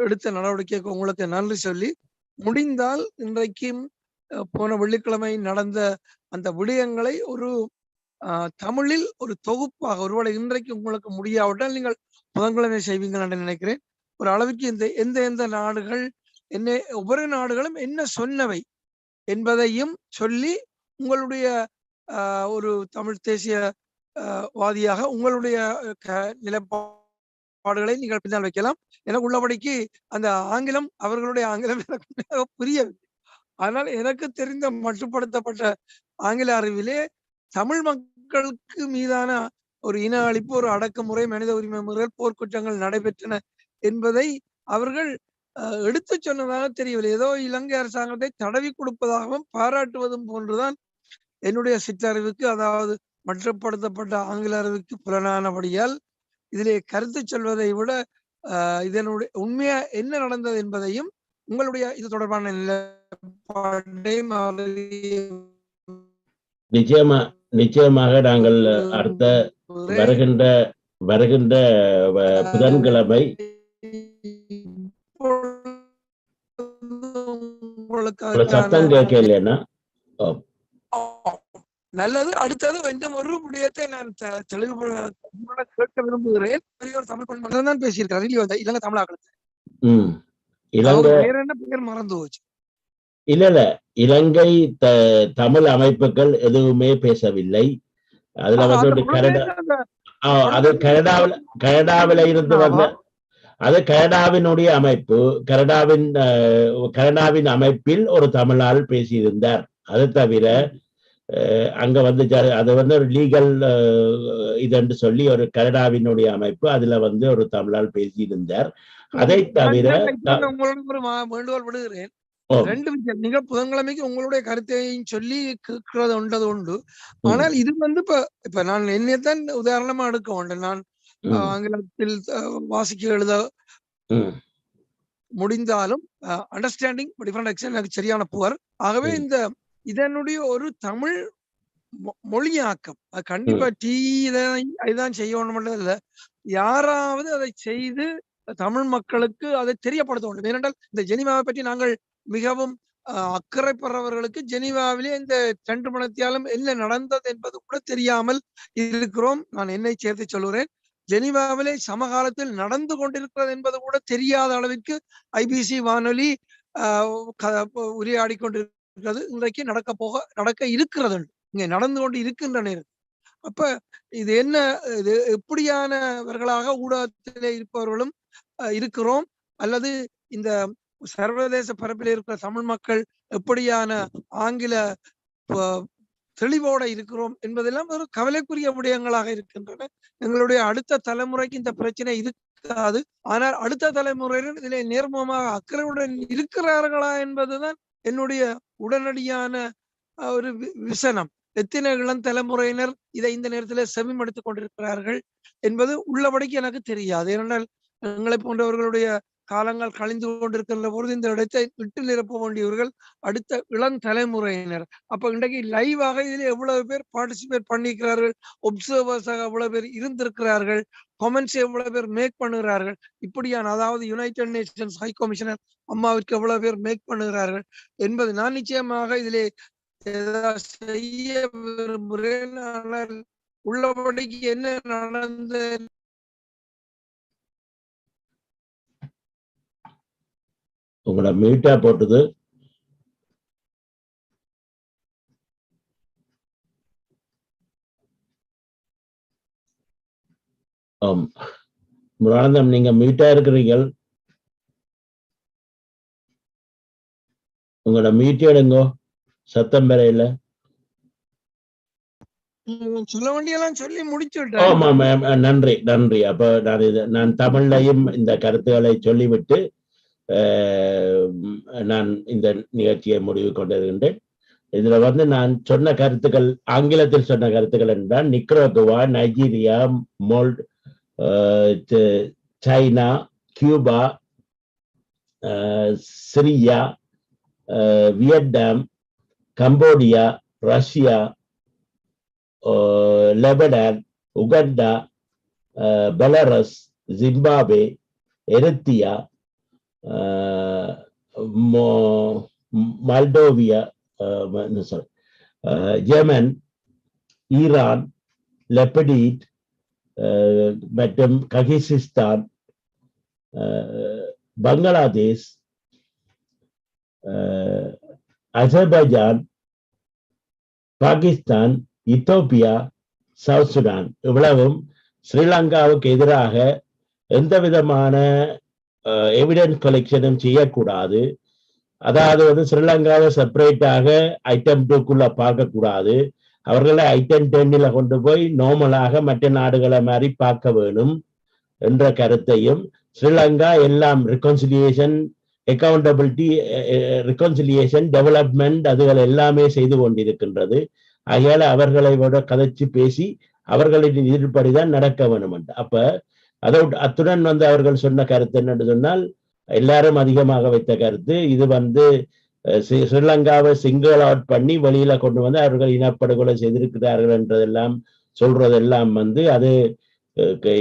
எடுத்த நடவடிக்கைக்கு உங்களுக்கு நன்றி சொல்லி, முடிந்தால் இன்றைக்கும் போன வெள்ளிக்கிழமை நடந்த அந்த விடயங்களை ஒரு தமிழில் ஒரு தொகுப்பாக, ஒருவேளை இன்றைக்கு உங்களுக்கு முடியாவிட்டால் நீங்கள் புதன்கிழமை செய்வீங்கள் என்று நினைக்கிறேன். ஒரு அளவுக்கு இந்த எந்த நாடுகள் என்ன, ஒவ்வொரு நாடுகளும் என்ன சொன்னவை என்பதையும் சொல்லி உங்களுடைய ஒரு தமிழ் தேசிய வாதியாக உங்களுடைய நிலைப்பாடுகளை நீங்கள் பின்னால் வைக்கலாம். எனக்கு உள்ளபடிக்கு அந்த ஆங்கிலம், அவர்களுடைய ஆங்கிலம் எனக்கு புரியவில்லை. ஆனால் எனக்கு தெரிந்த மட்டுப்படுத்தப்பட்ட ஆங்கில அறிவிலே தமிழ் மக்களுக்கு மீதான ஒரு இன அழிப்பு, ஒரு அடக்குமுறை, மனித உரிமை மீறல், போர்க்குற்றங்கள் நடைபெற்றன என்பதை அவர்கள் எடுத்து சொன்னதாக தெரியவில்லை. ஏதோ இலங்கை அரசாங்கத்தை தடவி கொடுப்பதாகவும் பாராட்டுவதும் போன்றுதான் என்னுடைய சிற்றறிவுக்கு, அதாவது மட்டுப்படுத்தப்பட்ட ஆங்கில அறிவுக்கு புலனானபடியால் இதிலே கருத்து சொல்வதை விட இதனுடைய உண்மையா என்ன நடந்தது என்பதையும் உங்களுடைய இது தொடர்பான நிலைப்பாட்டையும் நிச்சயமாக நாங்கள் அடுத்த வருகின்ற புதன்கிழமை சத்தம் கேட்கலைன்னா நல்லது. அடுத்தது கொஞ்சம் ஒரு விடயத்தை நான் கேட்க விரும்புகிறேன். பெரிய தமிழ் பண்பு தான் பேசியிருக்காரு இலங்கை தமிழாக்களுக்கு. வேற என்ன பெயர் மறந்து போச்சு. இல்ல இலங்கை தமிழ் அமைப்புகள் எதுவுமே பேசவில்லை. அதுல வந்து அது கனடாவில இருந்து வந்த, அது கனடாவினுடைய அமைப்பு, கனடாவின் அமைப்பில் ஒரு தமிழால் பேசியிருந்தார். அது தவிர அங்க வந்து அது வந்து ஒரு லீகல் இதென்று சொல்லி ஒரு கனடாவினுடைய அமைப்பு, அதுல வந்து ஒரு தமிழால் பேசியிருந்தார். அதை தவிர ஒரு வேண்டுகோள் விடுகிறேன். ரெண்டு விஷயம், நீங்க புதன்கிழமைக்கு உங்களுடைய கருத்தையும் சொல்லி கேட்கிறது உண்டு. ஆனால் இது வந்து இப்ப நான் என்னைத்தான் உதாரணமா எடுக்க வேண்டும். நான் ஆங்கிலத்தில் வாசிக்க எழுத முடிந்தாலும் அண்டர்ஸ்டாண்டிங் டிஃபரெண்ட் எக்ஸ்டென்ட் எனக்கு சரியான புவர். ஆகவே இதனுடைய ஒரு தமிழ் மொழியாக்கம் கண்டிப்பா இதான் செய்யணும் இல்ல, யாராவது அதை செய்து தமிழ் மக்களுக்கு அதை தெரியப்படுத்த வேண்டும். ஏனென்றால் இந்த ஜெனீவாவை பற்றி நாங்கள் மிகவும் அக்கறைப்படுறவர்களுக்கு ஜெனீவாவிலே இந்த 2 மணத்தியாலும் என்ன நடந்தது என்பது கூட தெரியாமல் இருக்கிறோம். நான் என்னை சேர்த்து சொல்லுகிறேன். ஜெனீவாவிலே சமகாலத்தில் நடந்து கொண்டிருக்கிறது என்பது கூட தெரியாத அளவிற்கு ஐபிசி வானொலி உரையாடி கொண்டிருக்கிறது. இன்றைக்கு நடக்க இருக்கிறது, இங்கே நடந்து கொண்டு இருக்கின்ற நேரம். அப்ப இது என்ன, இது எப்படியானவர்களாக ஊடகத்திலே இருப்பவர்களும் இருக்கிறோம், அல்லது இந்த சர்வதேச பரப்பில் இருக்கிற தமிழ் மக்கள் எப்படியான ஆங்கில தெளிவோட இருக்கிறோம் என்பதெல்லாம் ஒரு கவலைக்குரிய விடயங்களாக இருக்கின்றன. எங்களுடைய அடுத்த தலைமுறைக்கு இந்த பிரச்சனை இருக்காது. ஆனால் அடுத்த தலைமுறையினர் இதிலே நேர்முகமாக அக்கறையுடன் இருக்கிறார்களா என்பதுதான் என்னுடைய உடனடியான ஒரு விசனம். எத்தனை இளம் தலைமுறையினர் இதை இந்த நேரத்தில் செவிமடுத்துக் கொண்டிருக்கிறார்கள் என்பது உள்ளபடிக்கு எனக்கு தெரியாது. ஏனென்றால் எங்களை போன்றவர்களுடைய காலங்கள் கழிந்து கொண்டிருக்கின்ற பொழுது இந்த இடத்தை விட்டு நிரப்ப வேண்டியவர்கள் அடுத்த இளம் தலைமுறையினர். அப்ப இன்றைக்கு லைவாக இதில் எவ்வளவு பேர் பார்ட்டிசிபேட் பண்ணிக்கிறார்கள், ஒப்சர்வர்ஸாக எவ்வளவு பேர் இருந்திருக்கிறார்கள், கமெண்ட்ஸ் எவ்வளவு பேர் மேக் பண்ணுகிறார்கள், இப்படியான, அதாவது யுனைடெட் நேஷன்ஸ் ஹை கமிஷனர் அம்மாவிற்கு எவ்வளவு பேர் மேக் பண்ணுகிறார்கள் என்பது நான் நிச்சயமாக இதிலே செய்ய விரும்புகிறேன். ஆனால் உள்ளபடிக்கு என்ன நடந்த உங்களோட மீட்டா போட்டது. முருகானந்தம், நீங்க மீட்டா இருக்கிறீங்க. உங்களோட மீட்டே எடுங்கோ, சத்தம் பெறையில. சொல்ல வேண்டியெல்லாம் சொல்லி முடிச்சுட்டேன். ஆமா, நன்றி நன்றி. அப்ப நான் தமிழ்லையும் இந்த கருத்துக்களை சொல்லிவிட்டு நான் இந்த நிகழ்ச்சியை முடிவு கொண்டிருக்கின்றேன். இதுல நான் சொன்ன கருத்துக்கள், ஆங்கிலத்தில் சொன்ன கருத்துக்கள் என்றால் Nicaragua, Nigeria, China, Cuba, Syria, Vietnam, Cambodia, Russia, Lebanon, Uganda, Belarus, Zimbabwe, Eritrea, Moldova, German, Iran, லெபனீட் மற்றும் Kyrgyzstan, Bangladesh, Azerbaijan, Pakistan, Ethiopia, South Sudan, இவ்வளவும் ஸ்ரீலங்காவுக்கு எதிராக எந்த விதமான எவிடன்ஸ் கலெக்ஷனும் செய்யக்கூடாது. அதாவது ஸ்ரீலங்காவை செப்பரேட்டாக ஐட்டம் 2க்குள்ள பார்க்கக்கூடாது. அவர்களை ஐட்டம் 10ல கொண்டு போய் நார்மலாக மற்ற நாடுகளை மாதிரி பார்க்க வேணும் என்ற கருத்தையும், ஸ்ரீலங்கா எல்லாம் ரிகன்சிலியேஷன், அக்கௌண்டபிலிட்டி, ரிகன்சிலியேஷன், டெவலப்மெண்ட் அதுகள் எல்லாமே செய்து கொண்டிருக்கின்றது. ஆகையால அவர்களை விட கதைச்சு பேசி அவர்களின் எதிர்ப்படிதான் நடக்க வேணும். அப்ப அத்துடன் அவர்கள் சொன்ன கருத்து என்னன்னு சொன்னால், எல்லாரும் அதிகமாக வைத்த கருத்து, இது ஸ்ரீலங்காவை சிங்கிள் அவுட் பண்ணி வெளியில கொண்டு வந்து அவர்கள் இனப்படுகொலை செய்திருக்கிறார்கள் என்றதெல்லாம் சொல்றதெல்லாம் அது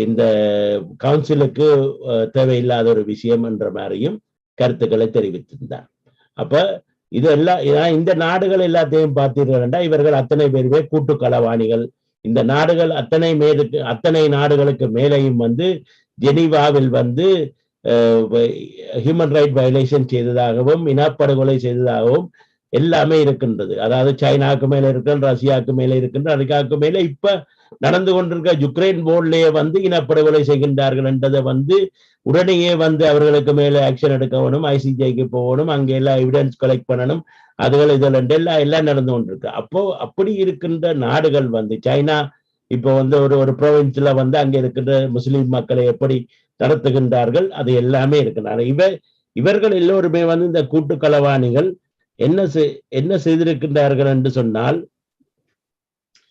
இந்த கவுன்சிலுக்கு தேவையில்லாத ஒரு விஷயம் என்ற மாதிரியும் கருத்துக்களை தெரிவித்திருந்தார். அப்ப இதெல்லாம் இந்த நாடுகள் எல்லாத்தையும் பார்த்தீர்கள்டா, இவர்கள் அத்தனை பேருமே கூட்டு களவாணிகள். இந்த நாடுகள் அத்தனை நாடுகளுக்கு மேலையும் ஜெனீவாவில் ஹியூமன் ரைட் வயலேஷன் செய்ததாகவும் இனப்படுகொலை செய்ததாகவும் எல்லாமே இருக்கின்றது. அதாவது சைனாக்கு மேல இருக்கின்ற, ரஷ்யாவுக்கு மேல இருக்கின்ற, அமெரிக்காவுக்கு மேல இப்ப நடந்து கொண்டிருக்க யுக்ரைன் போர்ட்லயே இனப்படுகொலை செய்கின்றார்கள் என்றதை உடனேயே அவர்களுக்கு மேல ஆக்ஷன் எடுக்க வேணும், ஐசிஜேக்கு போகணும், அங்கே எல்லாம் எவிடன்ஸ் கலெக்ட் பண்ணணும், அதுகள் இதில் எல்லாம் நடந்து கொண்டிருக்கு. அப்போ அப்படி இருக்கின்ற நாடுகள் சைனா இப்போ ஒரு ப்ரொவின்ஸ்ல அங்க இருக்கின்ற முஸ்லிம் மக்களை எப்படி நடத்துகின்றார்கள், அது எல்லாமே இருக்கின்றன. இவர்கள் எல்லோருமே இந்த கூட்டு களவாணிகள் என்ன செய்திருக்கின்றார்கள் என்று சொன்னால்,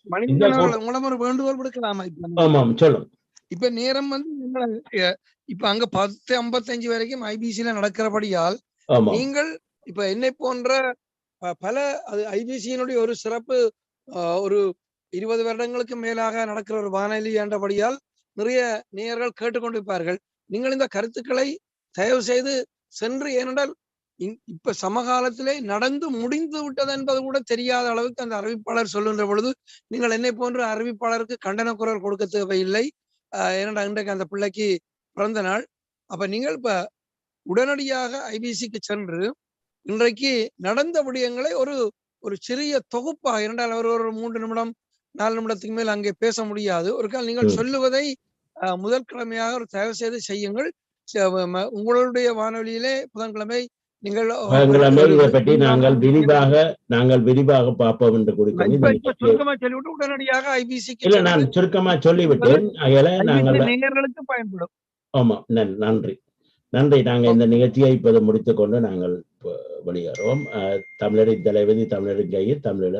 உங்களிடம் ஒரு வேண்டுகோள் விடுக்கலாமா? ஆமாம், சொல்லுங்க. இப்ப நேரம் இப்ப அங்க 10:55 வரைக்கும் ஐபிசில நடக்கிறபடியால் நீங்கள் இப்ப என்னை போன்ற பல ஐபிசியினுடைய ஒரு சிறப்பு ஒரு 20 வருடங்களுக்கு மேலாக நடக்கிற ஒரு வானொலி என்றபடியால் நிறைய நேயர்கள் கேட்டுக்கொண்டிருப்பார்கள். நீங்கள் இந்த கருத்துக்களை தயவு செய்து சென்று, ஏனென்றால் இப்ப சமகாலத்திலே நடந்து முடிந்து விட்டது என்பது கூட தெரியாத அளவுக்கு அந்த அறிவிப்பாளர் சொல்லுகின்ற பொழுது நீங்கள் என்னை போன்ற அறிவிப்பாளருக்கு கண்டன குரல் கொடுக்க தேவையில்லை. ஏனென்றால் இன்றைக்கு அந்த பிள்ளைக்கு பிறந்த நாள். அப்ப நீங்கள் இப்ப உடனடியாக ஐபிசிக்கு சென்று இன்றைக்கு நடந்த விடயங்களை ஒரு சிறிய தொகுப்பாக, இரண்டால் அவர் ஒரு 3 நிமிடம் 4 நிமிடத்துக்கு மேல் அங்கே பேச முடியாது. ஒரு கால் நீங்கள் சொல்லுவதை முதல் கிழமையாக ஒரு தயவு செய்து செய்யுங்கள். உங்களுடைய வானொலியிலே புதன்கிழமை நீங்கள் இதை பற்றி நாங்கள் விரிவாக பார்ப்போம் என்று சுருக்கமா சொல்லிவிட்டு உடனடியாக ஐபிசிக்கு இல்ல, நான் சுருக்கமா சொல்லிவிட்டேன். நேயர்களுக்கு பயன்படும். ஆமா, நன்றி. நாங்க இந்த நிகழ்ச்சியை இப்போது முடித்துக் கொண்டு நாங்கள் வெளியேறுவோம். தமிழரின் தலைவதி, தமிழரின் கையில், தமிழர்